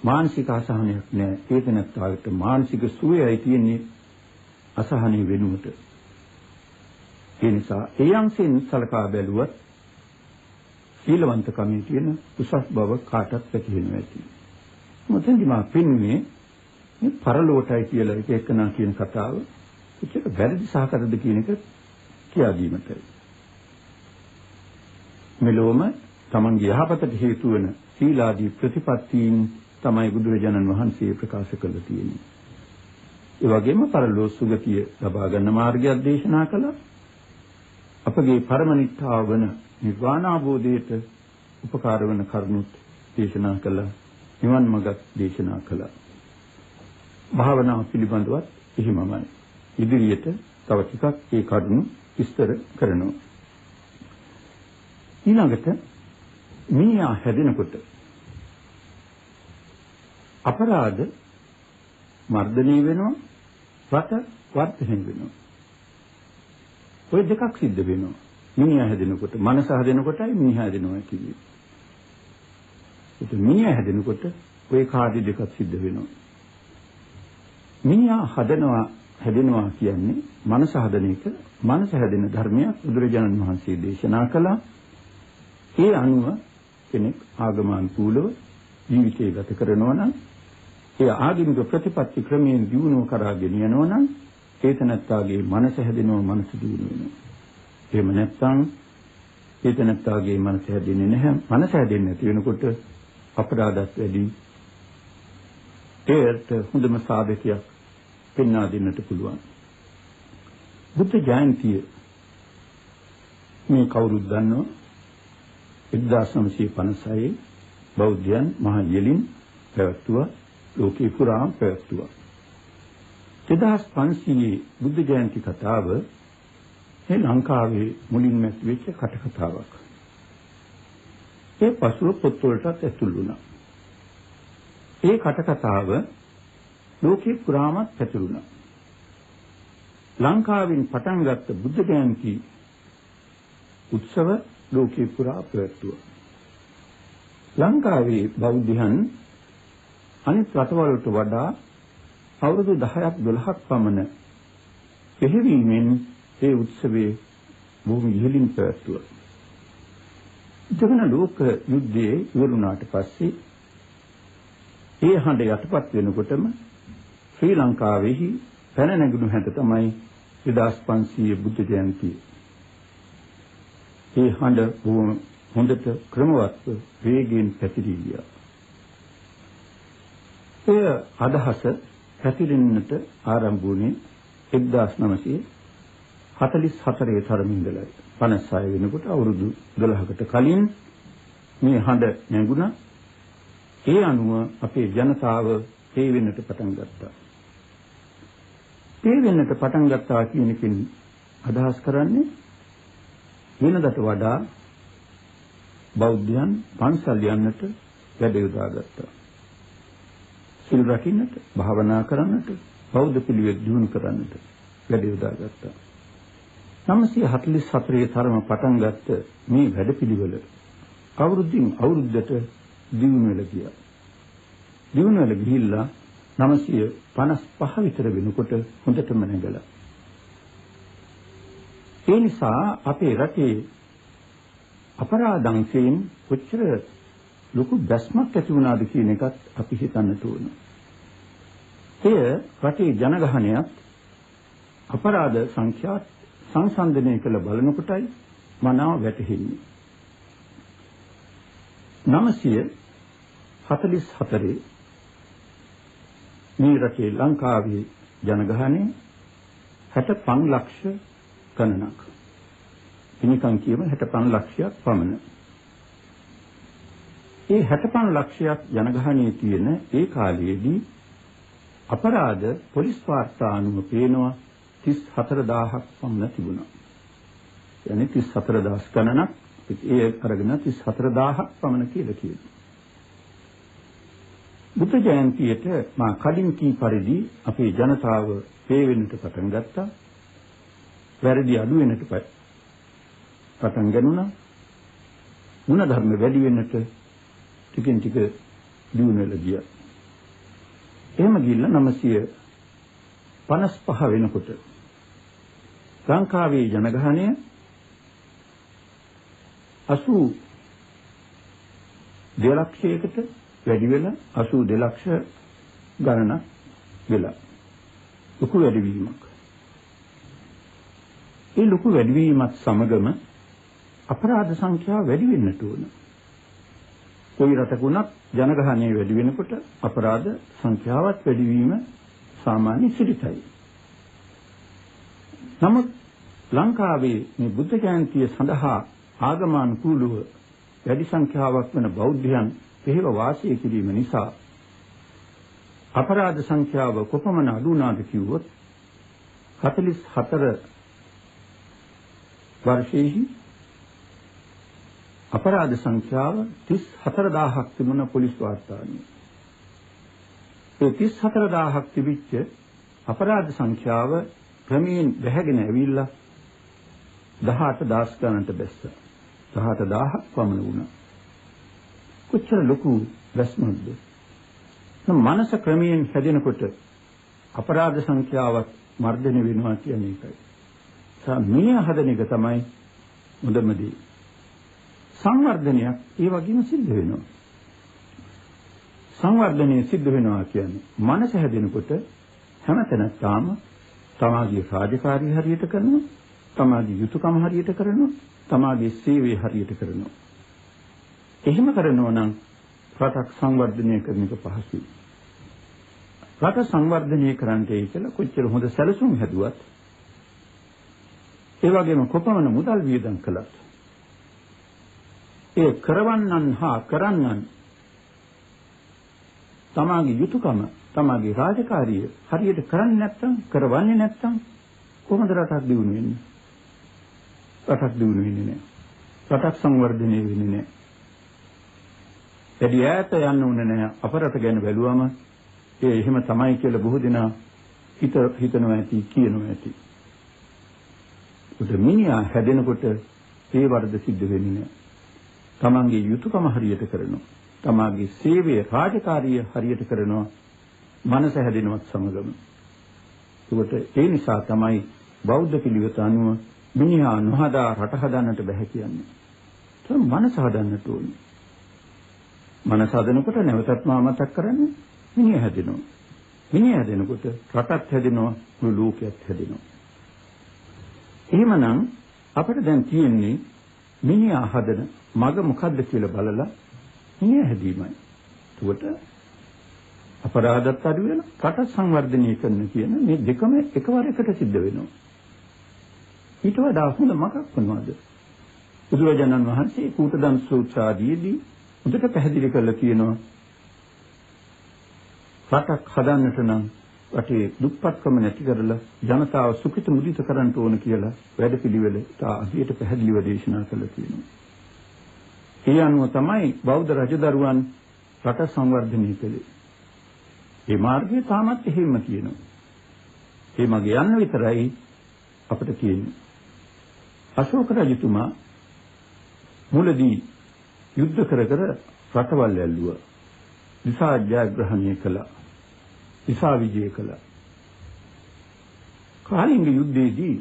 මානසික අසහනයක් නැහැ. ඒක නැත්නම් මානසික සුවයයි තියෙන්නේ අසහනෙ වෙනුවට. ඒ නිසා ඒ අංශෙන් සලකා බැලුවත් සීලවන්තකමේ තියෙන උසස් බව කාටත් පැහැදිලිව ඇති. මොකද මා පින්නේ මේ පරලෝකයි කියලා එක එකනා කියන කතාව ඒක වැරදි සහකරද කියන එක කියා දීමටයි. මෙලොවම තමන්ගේ යහපතට හේතු වන සීලාදී ප්‍රතිපත්තීන් තමයි බුදුරජාණන් වහන්සේ ප්‍රකාශ කළ තියෙන්නේ. ඒ වගේම පරලෝක සුගතිය ලබා ගන්න මාර්ගයක් දේශනා කළා. අපගේ පරමනිත්තාව වන නිර්වාණ අවබෝධයට උපකාර වන කරුණුත් දේශනා කළා. නිවන් මඟත් දේශනා කළා. භාවනාව පිළිබඳවත් එහිමමයි. ඉදිරියට තව ටිකක් ඒ කරුණු විස්තර කරනවා. ඊළඟට මිනිහා හැදෙනකොට අපරාධ මර්ධනය වෙනවා, රට වර්ධනය වෙනවා. ඔය දෙකක් සිද්ධ වෙනවා. මිනිහා හැදෙනකොට, මනස හැදෙනකොටයි මිනිහා හැදෙනවා කියන්නේ. ඒක මිනිහා හැදෙනකොට ඔය කාර්ය දෙකක් සිද්ධ වෙනවා. මිනිහා හැදෙනවා කියන්නේ මනස හදන එක. මනස හැදෙන ධර්මයක් බුදුරජාණන් වහන්සේ දේශනා කළා. ඒ අනුව කෙනෙක් ආගමනුකූලව ජීවිතය ගත කරනවා නම් ඒ ආගමික ප්‍රතිපත්ති ක්‍රමයෙන් දියුණුව කරා ගෙනියනවා නම් ඒ තනත්තාගේ මනස හැදෙනවා, මනස දියුණු වෙනවා. එහෙම නැත්නම් ඒ තනත්තාගේ මනස හැදෙන්නේ නැහැ. මනස හැදෙන්නේ නැති වෙනකොට අපරාධත් වැඩි. ඒකට හොඳම සාධකයක් පෙන්වා දෙන්නට පුළුවන්. බුද්ධ ජයන්තිය මේ කවුරුත් දන්නවා 1956 බෞද්ධයන් මහ යෙලින් පැවැත්වුවා. ලෝකේ පුරාම පැවැත්වුවා. 2500 බුද්ධ ජයන්ති කතාව මේ ලංකාවේ මුලින්ම වෙච්ච කටකතාවක්. ඒ පසුව පොත්වලටත් ඇතුල් වුණා. ඒ කටකතාව ලෝකේ පුරාමත් පැතිරුණා. ලංකාවෙන් පටන් ගත්ත බුද්ධ ජයන්ති උත්සව ලෝකේ පුරා පැවැත්වුවා. ලංකාවේ බෞද්ධයන් අනිත් රටවලට වඩා අවුරුදු 10ක් 12ක් පමණ පෙරවීමෙන් ඒ උත්සවයේ බොහොම ඉහළින් පැවැත්වුවා. දෙවන ලෝක යුද්ධයේ ඉවරුණාට පස්සේ ඒ හඬ යටපත් වෙනකොටම ශ්‍රී ලංකාවේහි පැන නැගුණු හැට තමයි 2500 බුද්ධ ජයන්තිය. ඒ හඬ බොහොම හොඳට ක්‍රමවත්ව වේගයෙන් පැතිරී ගියා. ඒ අදහස පැතිරෙන්නට ආරම්භ වුණේ 1944 තරමින් ඉඳලා 56 වෙනකොට අවුරුදු 12කට කලින් මේ හඬ නැගුණා. ඒ අනුව අපේ ජනතාව තේ වෙන්නට පටන් ගත්තා. තේ වෙන්නට පටන් ගත්තා කියන එකෙන් අදහස් කරන්නේ වෙනදට වඩා බෞද්ධයන් පන්සල් යන්නට වැඩ යොදා ගත්තා. සිල් රකින්නට, භාවනා කරන්නට, බෞද්ධ පිළිවෙත් දියුණු කරන්නට වැඩ යොදා ගත්තා. 944 තරම පටන් ගත්ත මේ වැඩපිළිවෙල අවුරුද්දින් අවුරුද්දට දියුණු වෙලා ගියා. දියුණු වෙලා ගිහිල්ලා 955 විතර වෙනකොට හොඳටම නැගලා. ඒ නිසා අපේ රටේ අපරාධංශයෙන් කොච්චර ලොකු බැස්මක් ඇති වුණාද කියන එකත් අපි හිතන්නට ඕන. එය රටේ ජනගහනයත් අපරාධ සංඛ්‍යාත් සංසන්දනය කළ බලනකොටයි මනාව වැටහෙන්නේ. 944 මේ රටේ ලංකාවේ ජනගහනය 65 ලක්ෂ ගණනක්. එනිකන් කියමු 65 ලක්ෂයක් පමණ. ඒ 65 ලක්ෂයක් ජනගහනයේ තියෙන ඒ කාලයේදී අපරාධ පොලිස් වාර්තා අනුව පේනවා 34000ක් පමණ තිබුණා. يعني 34000 ගණනක් ඒ අරගෙන 34000ක් පමණ කියලා කියනවා. බුද්ධ ජයන්තියට මා කලින් කී පරිදි අපේ ජනතාව පේ වෙන්නට පටන් ගත්තා. වැරදි අඩු වෙන්නට පටන් ගන්නවා. ගුණ ධර්ම වැඩි වෙන්නට ටිකින් ටික දියුණු වෙලා ගියා. එහෙම ගිහිල්ලා 955 වෙනකොට ලංකාවේ ජනගහනය 82 ලක්ෂයකට වැඩි වෙලා 82 ලක්ෂ ගණනක් වෙලා ලොකු වැඩිවීමක්. ඒ ලොකු වැඩිවීමත් සමගම අපරාධ සංඛ්‍යාව වැඩි වෙන්නට ඕන. කොයි රටක වුණත් ජනගහනය වැඩි වෙනකොට අපරාධ සංඛ්‍යාවත් වැඩි වීම සාමාන්‍ය සිරිතයි. නමුත් ලංකාවේ මේ බුද්ධ ජයන්තිය සඳහා ආගමනුකූලව වැඩි සංඛ්‍යාවක් වන බෞද්ධයන් පෙරව වාසය කිරීම නිසා අපරාධ සංඛ්‍යාව කොපමණ අඩු වුණාද කිව්වොත් 44 වර්ෂයේහි අපරාධ සංඛ්‍යාව 34000ක් තිබුණ පොලිස් වාර්තාවලින්. ඒ 34000ක් තිබිච්ච අපරාධ සංඛ්‍යාව ක්‍රමයෙන් බැහැගෙන ඇවිල්ලා 18000 ගණන්ට බැස්සා. 18000ක් පමණ වුණා. කොච්චර ලොකු බැස්මක්ද? මනස ක්‍රමයෙන් හැදෙනකොට අපරාධ සංඛ්‍යාවත් මර්ධනය වෙනවා කියන එකයි. මිනිහ හදන එක තමයි මුදම දේ. සංවර්ධනයක් ඒ වගේම සිද්ධ වෙනවා. සංවර්ධනය සිද්ධ වෙනවා කියන්නේ මනස හැදෙනකොට හැමතැනම තමාගේ රාජකාරී හරියට කරනවා, තමාගේ යුතුයකම් හරියට කරනවා, තමාගේ සේවය හරියට කරනවා. එහෙම කරනවා නම් රටක් සංවර්ධනය කරන එක පහසුයි. රට සංවර්ධනය කරන්නයි කියලා කොච්චර හොඳ සැලසුම් හැදුවත් ඒ වගේම කොපමණ මුදල් වියදම් කළත් ඒ කරවන්නන් හා කරන්නන් තමාගේ යුතුයකම තමාගේ රාජකාරිය හරියට කරන්නේ නැත්නම් කරවන්නේ නැත්නම් කොහොමද රටක් දියුණු වෙන්නේ? රටක් දියුණු වෙන්නේ නැහැ. රටක් සංවර්ධනය වෙන්නේ නැහැ. වැඩි ඈත යන්න ඕනේ නැහැ. අප රට ගැන බැලුවම ඒ එහෙම තමයි කියලා බොහෝ දෙනා හිතනවා ඇති කියනවා ඇති. උද මිනිහා හැදෙනකොට ඒ වරද සිද්ධ වෙන්නේ නැහැ. තමන්ගේ යුතුයකම හරියට කරනවා. තමාගේ සේවය රාජකාරිය හරියට කරනවා. මනස හැදෙනවත් සමගම. ඒකට ඒ නිසා තමයි බෞද්ධ පිළිවෙත අනුව මිනිහා නොහදා රට හදන්නට බෑ කියන්නේ. ඒ මනස හදන්නට ඕනේ. මනස හදනකොට නැවතත් මතක් කරන්නේ මිනිහ හැදෙනවා. මිනිහ හැදෙනකොට රටත් හැදෙනවා, මුළු ලෝකයත් හැදෙනවා. එහෙමනම් අපිට දැන් තියෙන්නේ මිනිහා හදන මග මොකද්ද කියලා බලලා මිනිහ හැදීමයි. ඒකට අපරාධත් අඩු වෙන රට සංවර්ධනය කරන කියන මේ දෙකම එකවර එකට සිද්ධ වෙනවා. ඊට වඩා හොඳ මොකක් වුණාද? බුදුරජාණන් වහන්සේ කූටදම් සූත්‍රාදීදී උදට පැහැදිලි කරලා කියනවා රටක් හදන්නට නම් රටේ දුප්පත්කම නැති කරලා ජනතාව සුඛිත මුදිත කරන්න ඕන කියලා වැඩපිළිවෙල තාහියට පැහැදිලිව දේශනා කළා කියනවා. ඒ අනුව තමයි බෞද්ධ රජදරුවන් රට සංවර්ධනය කළේ. මේ මාර්ගය තාමත් එහෙම කියනවා. ඒ මගේ යන්න විතරයි අපිට කියන්නේ. අශෝක රජතුමා මුලදී යුද්ධ කර රටවල් ඇල්ලුවා. දිසා ජයග්‍රහණය කළා. දිසා විජය කළා. කාලිංග යුද්ධයේදී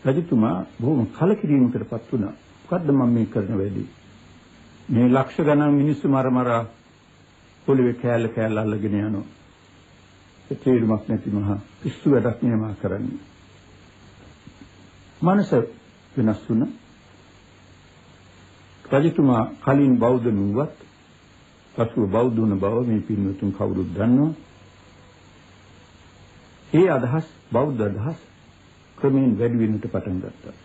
රජතුමා බොහොම කලකිරීමකටපත් වුණා. මොකද්ද මම මේ කරන වැඩේ? මේ ලක්ෂ ගණන් මිනිස්සු මරමරා පොළවේ කෑල්ල කෑල්ල අල්ලගෙන යනවා. ඒ තේරුමක් නැති මහා පිස්සු වැඩක් නෙමා කරන්නේ. මනස වෙනස් වුණා. රජතුමා කලින් බෞද්ධ නුවත් පසුව බෞද්ධ වුණ බව මේ පින්වතුන් කවුරුත් දන්නවා. ඒ අදහස් බෞද්ධ අදහස් ක්‍රමයෙන් වැඩි වෙන්නට පටන් ගත්තා.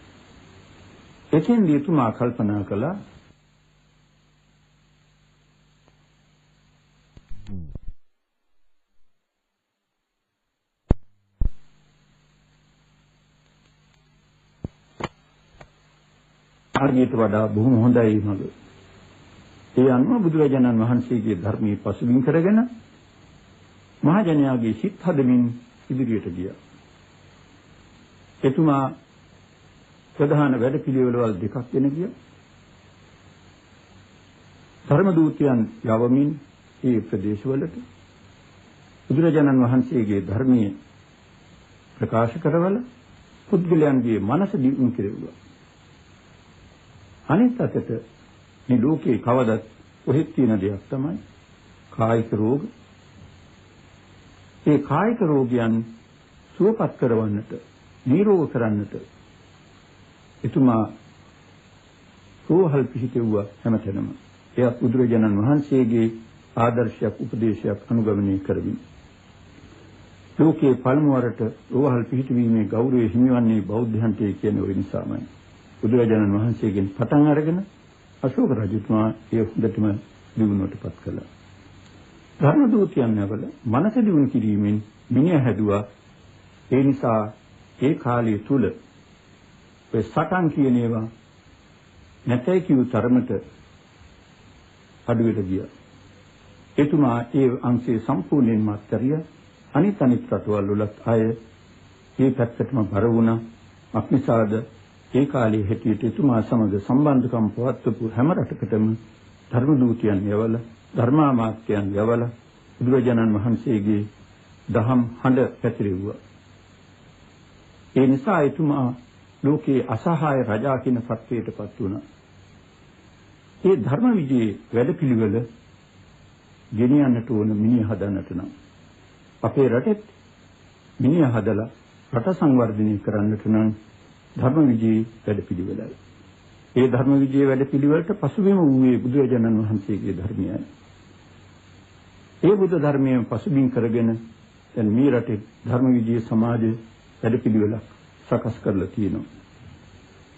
එතෙන්දී එතුමා කල්පනා කළා ආර්ගයට වඩා බොහොම හොඳයි මඟ. ඒ අනුව බුදුරජාණන් වහන්සේගේ ධර්මයේ පසුබිම් කරගෙන මහජනයාගේ සිත් හදමින් ඉදිරියට ගියා. එතුමා ප්‍රධාන වැඩපිළිවෙළවල් දෙකක් ගෙන ගියා. ධර්ම දූතයන් යවමින් ඒ ප්‍රදේශවලට බුදුරජාණන් වහන්සේගේ ධර්මයේ ප්‍රකාශ කරවල පුද්ගලයන්ගේ මනස දියුණු කෙරෙව්වා. අනිත් අතට මේ ලෝකේ කවදත් කොහෙත් තියෙන දෙයක් තමයි කායික රෝග. ඒ කායික රෝගයන් සුවපත් කරවන්නට, නිරෝධ කරන්නට එතුමා රෝහල් පිහිටෙව්වා හැමතැනම. එය බුදුරජාණන් වහන්සේගේ ආදර්ශයක්, උපදේශයක් අනුගමනය කරමින්. ලෝකේ පළමු වරට රෝහල් පිහිටවීමේ ගෞරවය හිමිවන්නේ බෞද්ධයන්ට කියන ඒ නිසාමයි. බුදුරජාණන් වහන්සේගෙන් පටන් අරගෙන අශෝක රජතුමා ඒ හොඳටම දිනුවටපත් කළා. ධර්ම දූතයන් නැවල මනස දිනු කිරීමෙන් මිනිහ හැදුවා. ඒ නිසා ඒ කාලය තුල ඔය සටන් කියන ඒවා නැතයි කියු තරමට අඩුවෙට ගියා. එතුමා ඒ අංශයේ සම්පූර්ණයෙන්ම අත්හැරියා. අනිත් රටවල් වලත් අය ඒ පැත්තටම බර වුණා. අක්නිසාද ඒ කාලයේ හැටියට එතුමා සමග සම්බන්ධකම් පවත්වපු හැම රටකටම ධර්ම දූතයන් යවල, ධර්මාමාත්‍යයන් යවල බුදුරජාණන් වහන්සේගේ දහම් හඬ පැතිරෙව්වා. ඒ නිසා එතුමා ලෝකේ අසහාය රජා කියන පත්වයටපත් වුණා. ඒ ධර්ම විජේ වැඩපිළිවෙල ගෙනියන්නට ඕන මිනිහ හදන්නට නම් අපේ රටෙත් මිනිහ හදලා රට සංවර්ධනය කරන්නට නම් ධර්ම විජේ වැඩපිළිවෙලයි. ඒ ධර්ම විජේ වැඩපිළිවෙලට පසුබිම වූයේ බුදුරජාණන් වහන්සේගේ ධර්මයයි. ඒ බුද්ධ ධර්මයෙන් පසුබිම් කරගෙන දැන් මේ රටේ ධර්ම විජේ සමාජ වැඩපිළිවෙලක් සකස් කරලා තියෙනවා.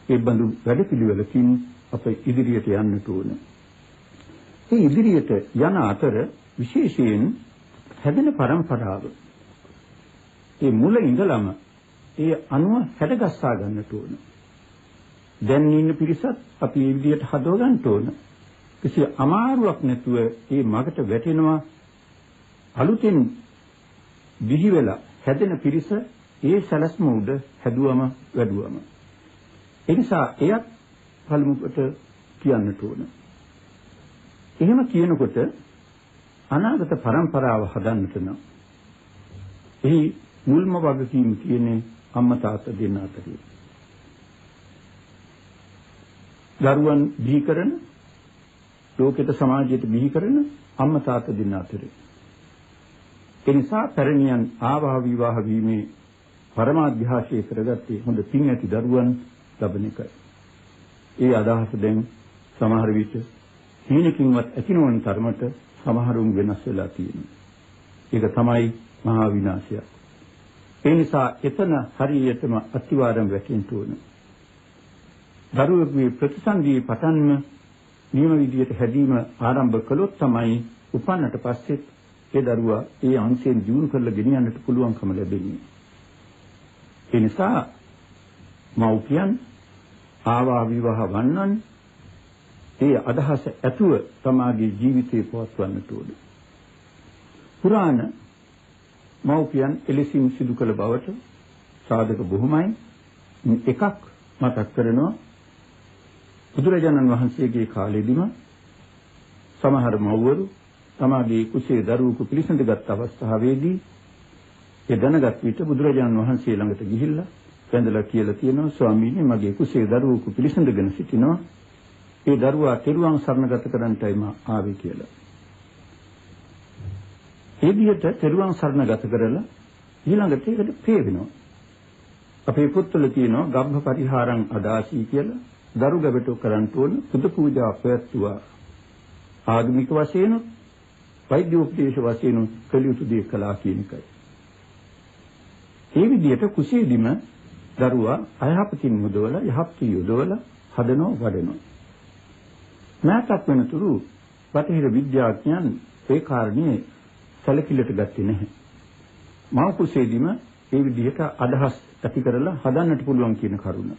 ඒ බඳු වැඩපිළිවෙලකින් අප ඉදිරියට යන්නට ඕන. ඒ ඉදිරියට යන අතර විශේෂයෙන් හැදෙන પરම්පරාව ඒ මුල ඉඳලම ඒ අනුව හැඩගස්සා ගන්නට ඕන. දැන් ඉන්න පිරිසත් අපි මේ විදිහට හදව ගන්න ඕන. කිසි අමාරුවක් නැතුව මේ මගට වැටෙනවා. අලුතෙන් බිහි වෙලා හැදෙන පිරිස ඒ සැලැස්ම උඩ හැදුවම වැඩුවම ඒ නිසා එයත් පළමුවට කියන්නට ඕන. එහෙම කියනකොට අනාගත પરම්පරාව හදන්නට නම් එහි මුල්ම වගකීම කියන්නේ අම්මා තාත්තා දෙන්න අතරේ. දරුවන් බිහි කරන ලෝකෙට සමාජයට බිහි කරන අම්මා තාත්තා දෙන්න අතරේ. ඒ නිසා පැරණියන් ආවාහ විවාහ වීමේ පරමාධ්‍යාශය කරගත්තේ හොඳ පින් ඇති දරුවන් ලබන එකයි. ඒ අදහස දැන් සමහර විට හීනකින්වත් ඇති නොවන තරමට සමහරුන් වෙනස් වෙලා තියෙනවා. ඒක තමයි මහා විනාශය. ඒ නිසා එතන හරියටම අතිවාරම් වැටෙන්න ඕන. දරුවෙකුගේ ප්‍රතිසන්දියේ පටන්ම නියම විදියට හැදීම ආරම්භ කළොත් තමයි උපන්නට පස්සේ ඒ දරුවා ඒ අංශයෙන් දියුණු කරලා ගෙනියන්නට පුළුවන්කම ලැබෙන්නේ. ඒ නිසා මව්පියන් ආවා විවාහ වන්නන් ඒ අදහස ඇතුව තමාගේ ජීවිතේ පවත්වන්නට ඕනේ. පුරාණ මව්පියන් එලෙසින් සිදු කළ බවට සාධක බොහොමයි. එකක් මතක් කරනවා බුදුරජාණන් වහන්සේගේ කාලෙදිම සමහර මව්වරු තමාගේ කුසේ දරුවෙකු පිළිසඳගත් අවස්ථාවේදී ඒ දැනගත් විට බුදුරජාණන් වහන්සේ ළඟට ගිහිල්ලා වැඳලා කියලා කියනවා ස්වාමීනි මගේ කුසේ දරුවෙකු පිළිසඳගෙන සිටිනවා. ඒ දරුවා තෙරුවන් සරණගත කරන්නටයි මා ආවේ කියලා. ඒ විදිහට තෙරුවන් සරණගත කරලා ඊළඟට ඒකට ප්‍රේ වෙනවා. අපේ පොත්වල තියෙනවා ගබ්බ පරිහාරං අදාසී කියලා දරු ගැබට කරන්න ඕන පුද පූජා පැවැත්වුවා. ආගමික වශයෙන් වෛද්‍ය උපදේශ වශයෙන් කළ යුතු දේ කළා කියන එකයි. ඒ විදිහට කුසීදිම දරුවා අයහපතින් මුදවලා යහපති යොදවලා හදනවා වඩනවා. මෑතක් වෙනතුරු බටහිර විද්‍යාඥයන් ඒ කාරණේ සැලකිල්ලට ගත්තේ නැහැ. මව කුසීදිම ඒ විදිහට අදහස් ඇති කරලා හදන්නට පුළුවන් කියන කරුණ.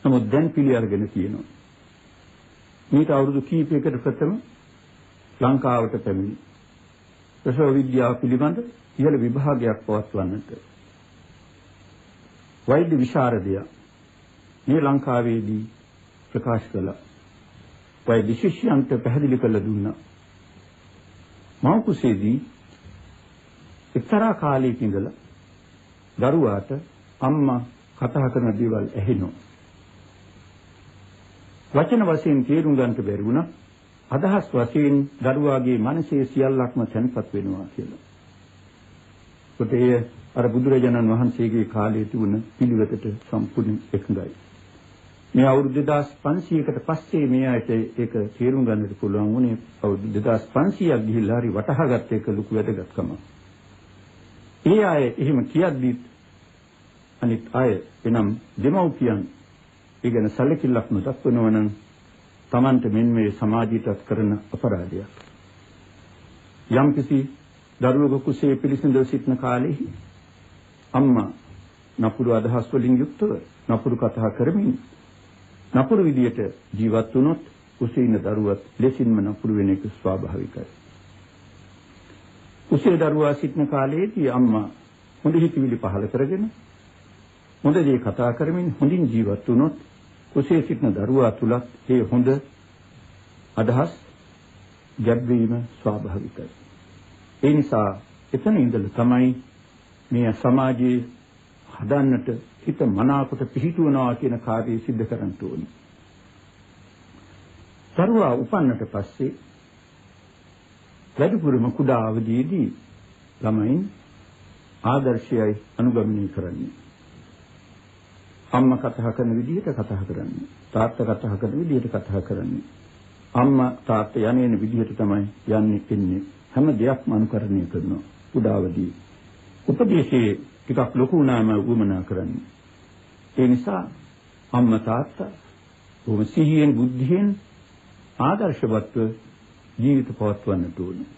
නමුත් දැන් පිළි අරගෙන තියෙනවා. මේක අවුරුදු කීපයකට ප්‍රථම ලංකාවට පැමිණි ප්‍රසව විද්‍යාව පිළිබඳ ඉහළ විභාගයක් පවත්වන්නට වෛද්‍ය විශාරදයා මේ ලංකාවේදී ප්‍රකාශ කළා. වෛද්‍ය ශිෂ්‍යයන්ට පැහැදිලි කළ දුන්නා. මව් කුසේදී එක්තරා කාලයක ඉඳලා දරුවාට අම්මා කතා කරන දේවල් ඇහෙනවා. වචන වශයෙන් තේරුම් ගන්නට බැරි වුණා. අදහස් වශයෙන් දරුවාගේ මනසේ සියල්ලක්ම තැන්පත් වෙනවා කියලා. කොටේ අර බුදුරජාණන් වහන්සේගේ කාලයේ තිබුණ පිළිවෙතට සම්පූර්ණ එකඟයි. මේ අවුරුදු 2500කට පස්සේ මේ ආයත ඒක තේරුම් ගන්නට පුළුවන් වුණේ අවුරුදු 2500ක් ගිහිල්ලා හරි වටහාගත්ත එක ලොකු වැදගත්කම. ඒ අය එහෙම කියද්දි අනිත් අය එනම් දෙමව්පියන් ඊගෙන සැලකිල්ලක් නොදක්වනවා නම් Tamante මෙන්න මේ සමාජීයටත් කරන අපරාධයක්. යම්කිසි දරුවෙකු කුසේ පිළිසිඳව සිටින කාලෙහි අම්මා නපුරු අදහස් වලින් යුක්තව නපුරු කතා කරමින් නපුරු විදියට ජීවත් වුණොත් කුසේ ඉන්න දරුවත් ලෙසින්ම නපුරු වෙන එක ස්වාභාවිකයි. කුසේ දරුවා සිටින කාලයේදී අම්මා හොඳ හිතවිලි පහල කරගෙන හොඳ දේ කතා කරමින් හොඳින් ජීවත් වුණොත් කුසේ සිටින දරුවා තුලත් ඒ හොඳ අදහස් ගැබ්වීම ස්වාභාවිකයි. ඒ නිසා එතන ඉඳලා තමයි මේ සමාජයේ හදන්නට හිත මනාකොට පිහිටුවනවා කියන කාර්යය සිද්ධ කරන්න ඕනේ. දරුවා උපන්නට පස්සේ වැඩිපුරම කුඩා අවදියේදී ළමයින් ආදර්ශයයි අනුගමනය කරන්නේ. අම්මා කතා කරන විදිහට කතා කරන්නේ. තාත්තා කතා කරන විදිහට කතා කරන්නේ. අම්මා තාත්තා යන්නේ විදිහට තමයි යන්නේ ඉන්නේ. හැම දෙයක්ම අනුකරණය කරනවා කුඩාවදී. උපදේශයේ ටිකක් ලොකු වුණාම වුමනා කරන්නේ. ඒ නිසා අම්මා තාත්තා බොහොම සිහියෙන් බුද්ධියෙන් ආදර්ශවත්ව ජීවිත පවත්වන්නට ඕනේ.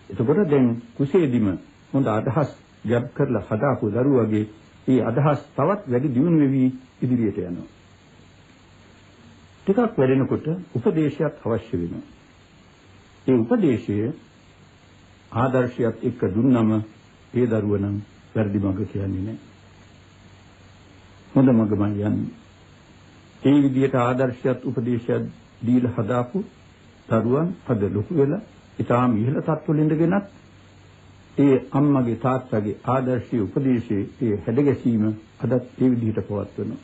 එතකොට දැන් කුසේදීම හොඳ අදහස් ගැබ් කරලා හදාපු දරුවගේ ඒ අදහස් තවත් වැඩි දියුණු වෙවි ඉදිරියට යනවා. ටිකක් වැඩෙනකොට උපදේශයක් අවශ්‍ය වෙනවා. ඒ උපදේශය ආදර්ශයත් එක්ක දුන්නම ඒ දරුවා නම් වැරදි මඟ කියන්නේ නැහැ. හොඳ මඟමයි යන්නේ. ඒ විදිහට ආදර්ශයත් උපදේශයත් දීලා හදාපු දරුවන් අද ලොකු වෙලා ඊටාම ඉහළ තත්ත්වෙ ඉඳගෙනත් ඒ අම්මගේ තාත්තගේ ආදර්ශයේ උපදේශයේ ඒ හැඩගැසීම අදත් ඒ විදිහට පවත්වනවා.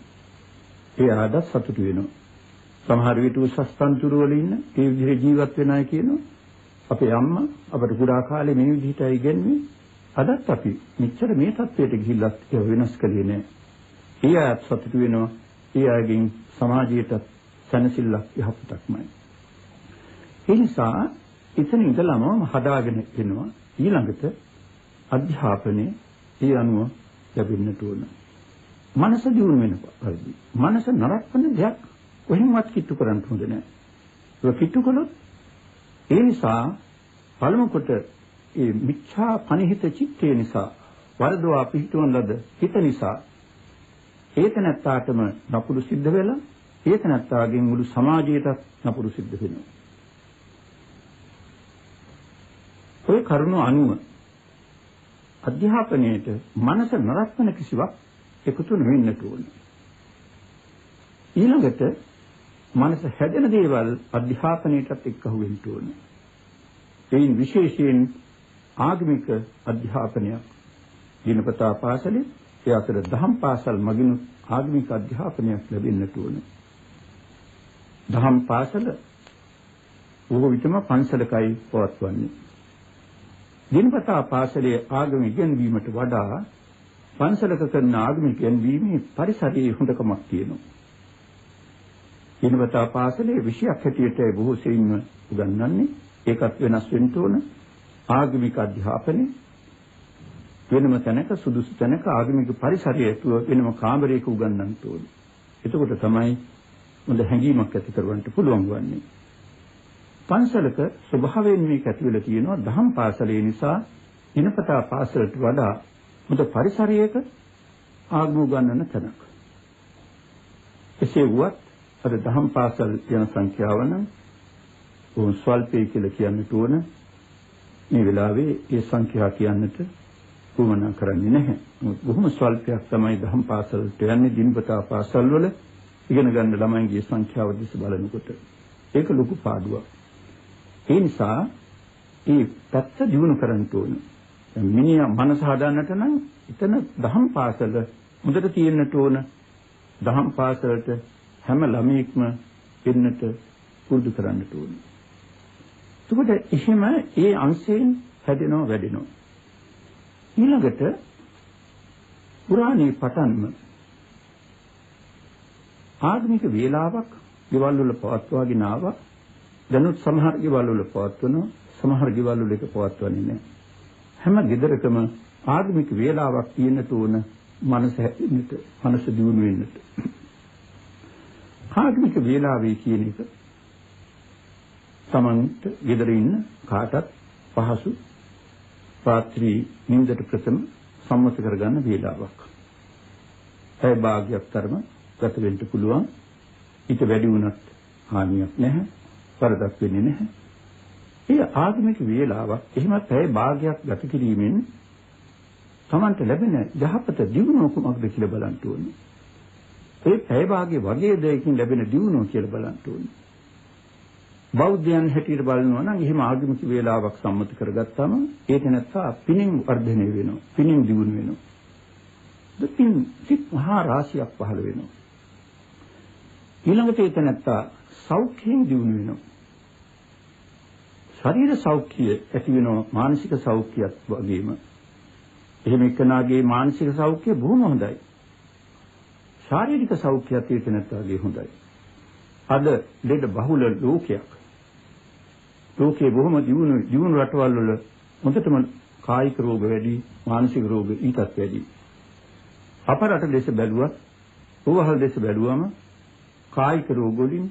ඒ ආදත් සතුටු වෙනවා. සමහර විට උසස්තන්තුරු වල ඉන්න ඒ විදිහට ජීවත් වෙන අය කියනවා අපේ අම්මා අපට කුඩා කාලේ මේ විදිහටයි ඉගෙනුවේ. අදත් අපි මෙච්චර මේ තත්ත්වයට ගිහිල්ලත් ඒක වෙනස් කළේ නැහැ. ඒ අයත් සතුටු වෙනවා. ඒ අයගෙන් සමාජයට සැනසෙල්ලක් යහපතක්මයි. ඒ නිසා එතන ඉඳලම හදාගෙන එනවා ඊළඟට අධ්‍යාපනයේ ඒ අනුව ලැබෙන්නට ඕන. මනස දියුණු වෙනවා. මනස නරකන දෙයක් කොහෙන්වත් කිට්ටු කරන්න හොඳ නැහැ. ඒක කිට්ටු කළොත් ඒ නිසා පළමු කොට ඒ මිච්ඡා පනිහිත චිත්තය නිසා වරදවා පිහිටවන ලද හිත නිසා ඒතනත්තාටම නපුරු සිද්ධ වෙලා ඒතනත්තාගෙන් මුළු සමාජයටත් නපුරු සිද්ධ වෙනවා. ඔය කරුණ අනුව අධ්‍යාපනයේට මනස නරත්වන කිසිවක් එකතු වෙන්නට ඕන. ඊළඟට මනස හැදෙන දේවල් අධ්‍යාපනයටත් එක්කහු වෙන්න ඕන. එයින් විශේෂයෙන් ආගමික අධ්‍යාපනයක් දිනපතා පාසලේ ඒ අතර දහම් පාසල් මගින් ආගමික අධ්‍යාපනයක් ලැබෙන්නට ඕන. දහම් පාසල බොහෝ විටම පන්සලකයි පවත්වන්නේ. දිනපතා පාසලේ ආගම ඉගෙනීමට වඩා පන්සලක කරන ආගමික ඉගෙනීමේ පරිසරයේ හොඳකමක් තියෙනවා. දිනපතා පාසලේ විෂයක් හැටියට බොහෝ සෙයින්ම උගන්වන්නේ ඒකත් වෙනස් වෙන්න ඕන. ආගමික අධ්‍යාපනයේ වෙනම තැනක සුදුසු තැනක ආගමික පරිසරයේ තුව වෙනම කාමරයක උගන්වන්නට ඕන. එතකොට තමයි හොඳ හැඟීමක් ඇති කරවන්න පුළුවන් වන්නේ. පන්සලක ස්වභාවයෙන් මේක ඇති වෙලා තියෙනවා දහම් පාසලේ නිසා දිනපතා පාසලට වඩා හොඳ පරිසරයක ආගම උගන්වන තැනක්. එසේ වුවත් අද දහම් පාසල් යන සංඛ්‍යාව නම් ස්වල්පයි කියලා කියන්නට ඕන. මේ වෙලාවේ ඒ සංඛ්‍යාව කියන්නට උවමනා කරන්නේ නැහැ. බොහොම ස්වල්පයක් තමයි දහම් පාසලට යන්නේ දිනපතා පාසල් වල ඉගෙන ගන්න ළමයින්ගේ සංඛ්‍යාව දිහා බලනකොට. ඒක ලොකු පාඩුවක්. ඒ නිසා මේ පැත්ත දිනු කරන්න ඕන. මිනිහා මනස හදාන්නට නම් එතන දහම් පාසල මුදට තියෙන්නට ඕන. දහම් පාසලට හැම ළමයෙක්ම එන්නට පුරුදු කරන්නට ඕන. එතකොට එහෙම ඒ අංශයෙන් හැදෙනවා වැඩෙනවා. ඊළඟට පුරාණේ පටන්ම ආගමික වේලාවක් ගෙවල් වල පවත්වාගෙන ආවා. දැනුත් සමහර ගෙවල් වල පවත්වනවා, සමහර ගෙවල් වල ඒක පවත්වන්නේ නැහැ. හැම ගෙදරකම ආගමික වේලාවක් තියෙන්න ඕන මනස හැදෙන්නට, මනස දියුණු වෙන්නට. ආගමික වේලාවේ කියන එක තමන්ට ගෙදර ඉන්න කාටත් පහසු රාත්‍රී නිින්දට ප්‍රථම සම්මත කරගන්න වේලාවක්. ඒ භාගයක් තරම ගත වෙන්න පුළුවන්. ඊට වැඩි වුණත් හානියක් නැහැ. වරදක් වෙන්නේ නැහැ. ඒ ආගමික වේලාවක් එහෙම පැය භාගයක් ගත කිරීමෙන් තමන්ට ලැබෙන යහපත දියුණුව කුමක්ද කියලා බලන්න ඕනේ. ඒ පැය භාගයේ වගේ දෙයකින් ලැබෙන දියුණුව කියලා බලන්න ඕනේ. බෞද්ධයන් හැටියට බලනවා නම් එහෙම ආගමික වේලාවක් සම්මත කරගත්තාම ඒක නැත්තා පිනින් වර්ධනය වෙනවා. පිනින් දියුණු වෙනවා. දෙකින් සිත් මහා රාශියක් පහළ වෙනවා. ඊළඟට ඒක නැත්තා සෞඛ්‍යයෙන් දියුණු වෙනවා. ශරීර සෞඛ්‍යය ඇති වෙනවා මානසික සෞඛ්‍යයත් වගේම. එහෙම එක්කනාගේ මානසික සෞඛ්‍යය බොහොම හොඳයි. ශාරීරික සෞඛ්‍යයත් ඒක නැත්තාගේ හොඳයි. අද ලෙඩ බහුල ලෝකයක්. ලෝකේ බොහොම දියුණු රටවල් වල මොකටම කායික රෝග වැඩි, මානසික රෝග ඊටත් වැඩි. අප රට දෙස බැලුවත්, ඕවහල් දෙස බැලුවම කායික රෝග වලින්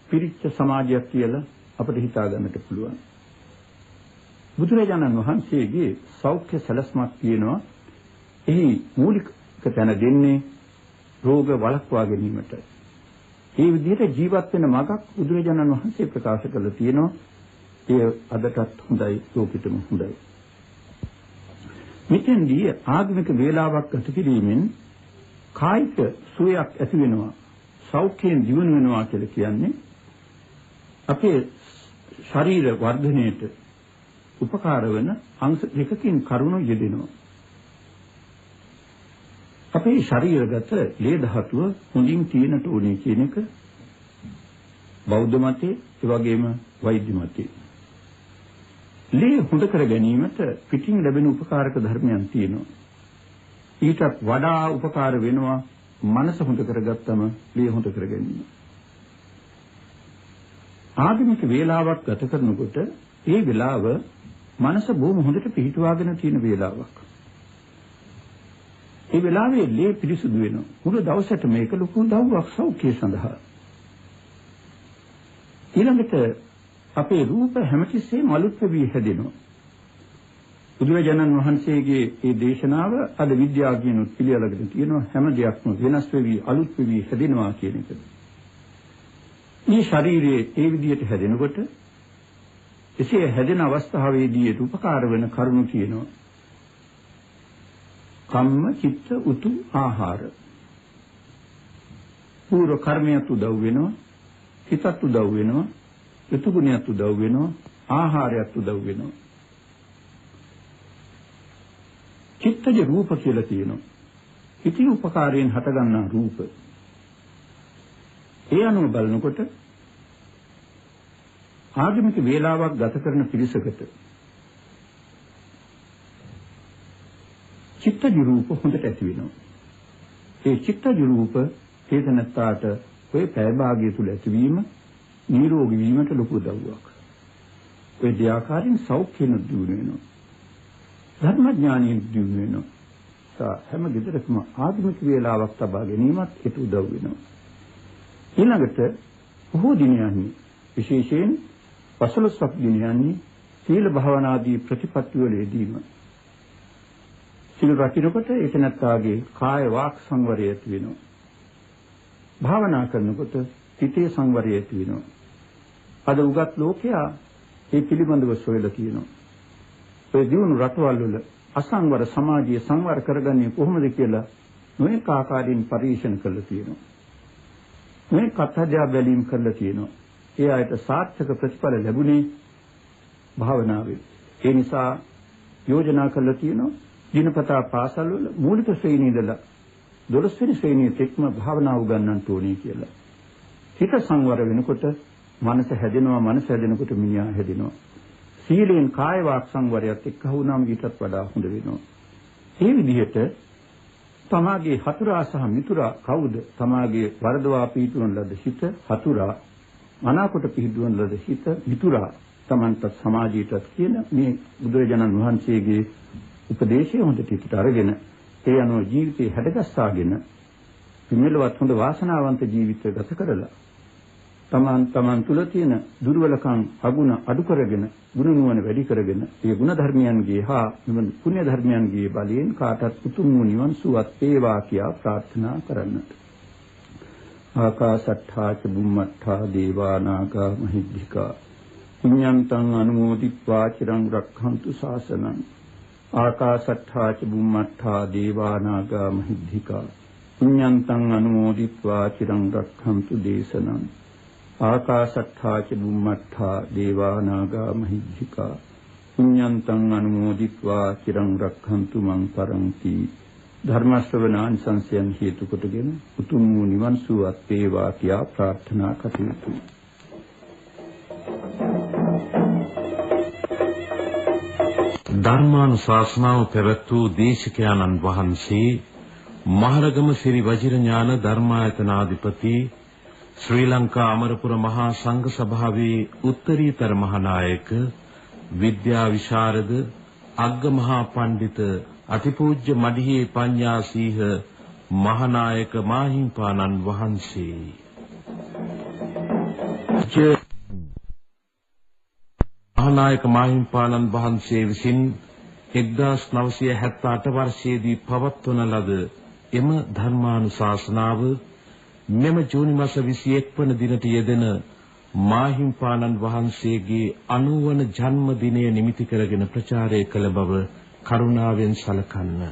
පිරිච්ච සමාජයක් කියලා අපිට හිතා ගන්නට පුළුවන්. බුදුරජාණන් වහන්සේගේ සෞඛ්‍ය සැලැස්මක් තියෙනවා. එහි මූලික තැන දෙන්නේ රෝග වළක්වා ගැනීමට. ඒ විදිහට ජීවත් වෙන මගක් බුදුරජාණන් වහන්සේ ප්‍රකාශ කළා තියෙනවා. ඒ අදටත් හොඳයි, ලෝකෙටම හොඳයි. මෙතෙන්දී ආගමික වේලාවක් ගත කිරීමෙන් කායික සුවයක් ඇති වෙනවා, සෞඛ්‍යයෙන් දියුණු වෙනවා කියලා කියන්නේ අපේ ශරීර වර්ධනයට උපකාර වන අංශ දෙකකින් කරුණු යෙදෙනවා. අපේ ශරීරගත ලේ ධාතුව හොඳින් තියෙනට ඕනේ කියන එක බෞද්ධ මතයේ, ඒ වගේම වෛද්‍ය මතයේ. ලේ හොඳ කර ගැනීමට පිටින් ලැබෙන උපකාරක ධර්මයන් තියෙනවා. ඊටත් වඩා උපකාර වෙනවා මනස හොඳ කරගත්තම ලේ හොඳ කර ගැනීම. ආගමික වේලාවක් ගත කරනකොට ඒ වෙලාව මනස බොහොම හොඳට පිහිටුවාගෙන තියෙන වේලාවක්. ඒ වෙලාවේ ලේ පිරිසුදු වෙනවා. මුළු දවසට මේක ලොකු උදව්වක් සෞඛ්‍යය සඳහා. ඊළඟට අපේ රූප හැමතිස්සෙම අලුත් වෙවි හැදෙනවා. බුදුරජාණන් වහන්සේගේ මේ දේශනාව අද විද්‍යාඥයන්ත් පිළිඅරගෙන තියෙනවා, හැම දෙයක්ම වෙනස් වෙවි අලුත් වෙවි හැදෙනවා කියන එක. මේ ශරීරයේ ඒ විදිහට හැදෙනකොට එසේ හැදෙන අවස්ථාවේදී උපකාර වෙන කරුණු කියනවා. කම්ම, චිත්ත, උතු, ආහාර. පූර්ව කර්මයට උදව් වෙනවා, හිතත් උදව් වෙනවා, ඍතු ගුණයට උදව් වෙනවා, ආහාරයට උදව් වෙනවා. චිත්තජ රූප කියලා තියෙනවා. ඉති උපකාරයෙන් හටගන්නා රූප. ඒ අනුව බලනකොට ආගමික වේලාවක් ගත කරන පිරිසකට චිත්තජ රූප හොඳට ඇති වෙනවා. ඒ චිත්තජ රූප හේතනත්තාට ඔය පැය භාගය තුල ඇතිවීම නිරෝගී වීමට ලොකු උදව්වක්. ඔය දෙආකාරයෙන් සෞඛ්‍යන දියුණු වෙනවා. ධර්මඥානිය දියුණු වෙනවා. හැම දෙයකම ආධුනික වේලාවක් තබා ගැනීමත් ඒක උදව් වෙනවා. ඊළඟට බොහෝ දිනයන්හි විශේෂයෙන් 15ක් දිනයන්හි සීල භාවනාදී ප්‍රතිපත්ති වල යෙදීම. සීල රකින්නකොට ඒක නැත්තාගේ කාය වාක් සංවරය ඇති වෙනවා. භාවනා කරනකොට හිතේ සංවරය ඇති වෙනවා. අද උගත් ලෝකයා මේ පිළිබඳව සොයලා තියෙනවා. ඔය දිනු රටවල් වල අසංවර සමාජය සංවර කරගන්නේ කොහොමද කියලා නොඑක ආකාරයෙන් පරීක්ෂණ කරලා තියෙනවා. මේ කතාජා බැලීම් කරලා තියෙනවා. ඒ අයට සාර්ථක ප්‍රතිඵල ලැබුණේ භාවනාවේ. ඒ නිසා යෝජනා කරලා තියෙනවා දිනපතා පාසල් වල මූලික ශ්‍රේණිය ඉඳලා 12 වෙනි ශ්‍රේණිය තෙක්ම භාවනාව උගන්වන්න ඕනේ කියලා. හිත සංවර වෙනකොට මනස හැදෙනවා, මනස හැදෙනකොට මිනිහා හැදෙනවා. සීලෙන් කාය වාක් සංවරයත් එක්ක වුණාම ඊටත් වඩා හොඳ වෙනවා. මේ විදිහට තමාගේ හතුරා සහ මිතුරා කවුද? තමාගේ වරදවා පිහිටුවන ලද හිත හතුරා, අනාකොට පිහිටුවන ලද හිත මිතුරා. තමන්ට සමාජයටත් කියන මේ බුදුරජාණන් වහන්සේගේ උපදේශය හොඳට හිතට අරගෙන ඒ අනුව ජීවිතේ හැඩගස්සාගෙන මෙලොවත් හොඳ වාසනාවන්ත ජීවිතය ගත කරලා තමන් තුල තියෙන දුර්වලකම් අගුණ අඩු කරගෙන ගුණ නුවණ වැඩි කරගෙන ඒ ගුණ ධර්මයන්ගේ හා පුණ්‍ය ධර්මයන්ගේ බලයෙන් කාටත් උතුම් වූ නිවන් සුවත් වේවා කියා ප්‍රාර්ථනා කරන්නට. ආකාසට්ඨා ච බුම්මට්ඨා දේවා නාග මහිද්దికා පුඤ්ඤන්තං අනුමෝදිත්වා චිරං රක්ඛන්තු ශාසනං. ආකාසට්ඨා ච බුම්මට්ඨා දේවා නාග මහිද්దికා පුඤ්ඤන්තං අනුමෝදිත්වා චිරං රක්ඛන්තු දේශනං. ආකාශට්ඨා ච බුම්මට්ඨා දේවා නාග මහිද්దికා පුඤ්ඤන්තං අනුමෝදිත්වා චිරං රක්ඛන්තු මං පරන්ති. ධර්ම ශ්‍රවණාන් සංසයන් හේතු කොටගෙන උතුම් වූ නිවන් සුවත් වේවා කියා ප්‍රාර්ථනා කටයුතු. ධර්මානුශාසනාව පැවැත් වූ දේශකයන්න් වහන්සේ මහරගම ශ්‍රී වජිරඥාන ධර්මායතනාධිපති ශ්‍රී ලංකා අමරපුර මහා සංඝ සභාවේ උත්තරීතර මහානායක විද්‍යා විශාරද අග්ග මහා පඬිත අතිපූජ්‍ය මඩිහේ පඤ්ඤාසීහ මහානායක මාහිම්පාණන් වහන්සේ මහානායක මාහිම්පාණන් වහන්සේ විසින් 1978 වර්ෂයේදී පවත්වන ලද එම ධර්මානුශාසනාව මෙම ජූනි මාස 21 වන දිනට යෙදෙන මාහිම්පාණන් වහන්සේගේ 90 වන ජන්මදිනය නිමිති කරගෙන ප්‍රචාරය කළ බව කරුණාවෙන් සලකන්න.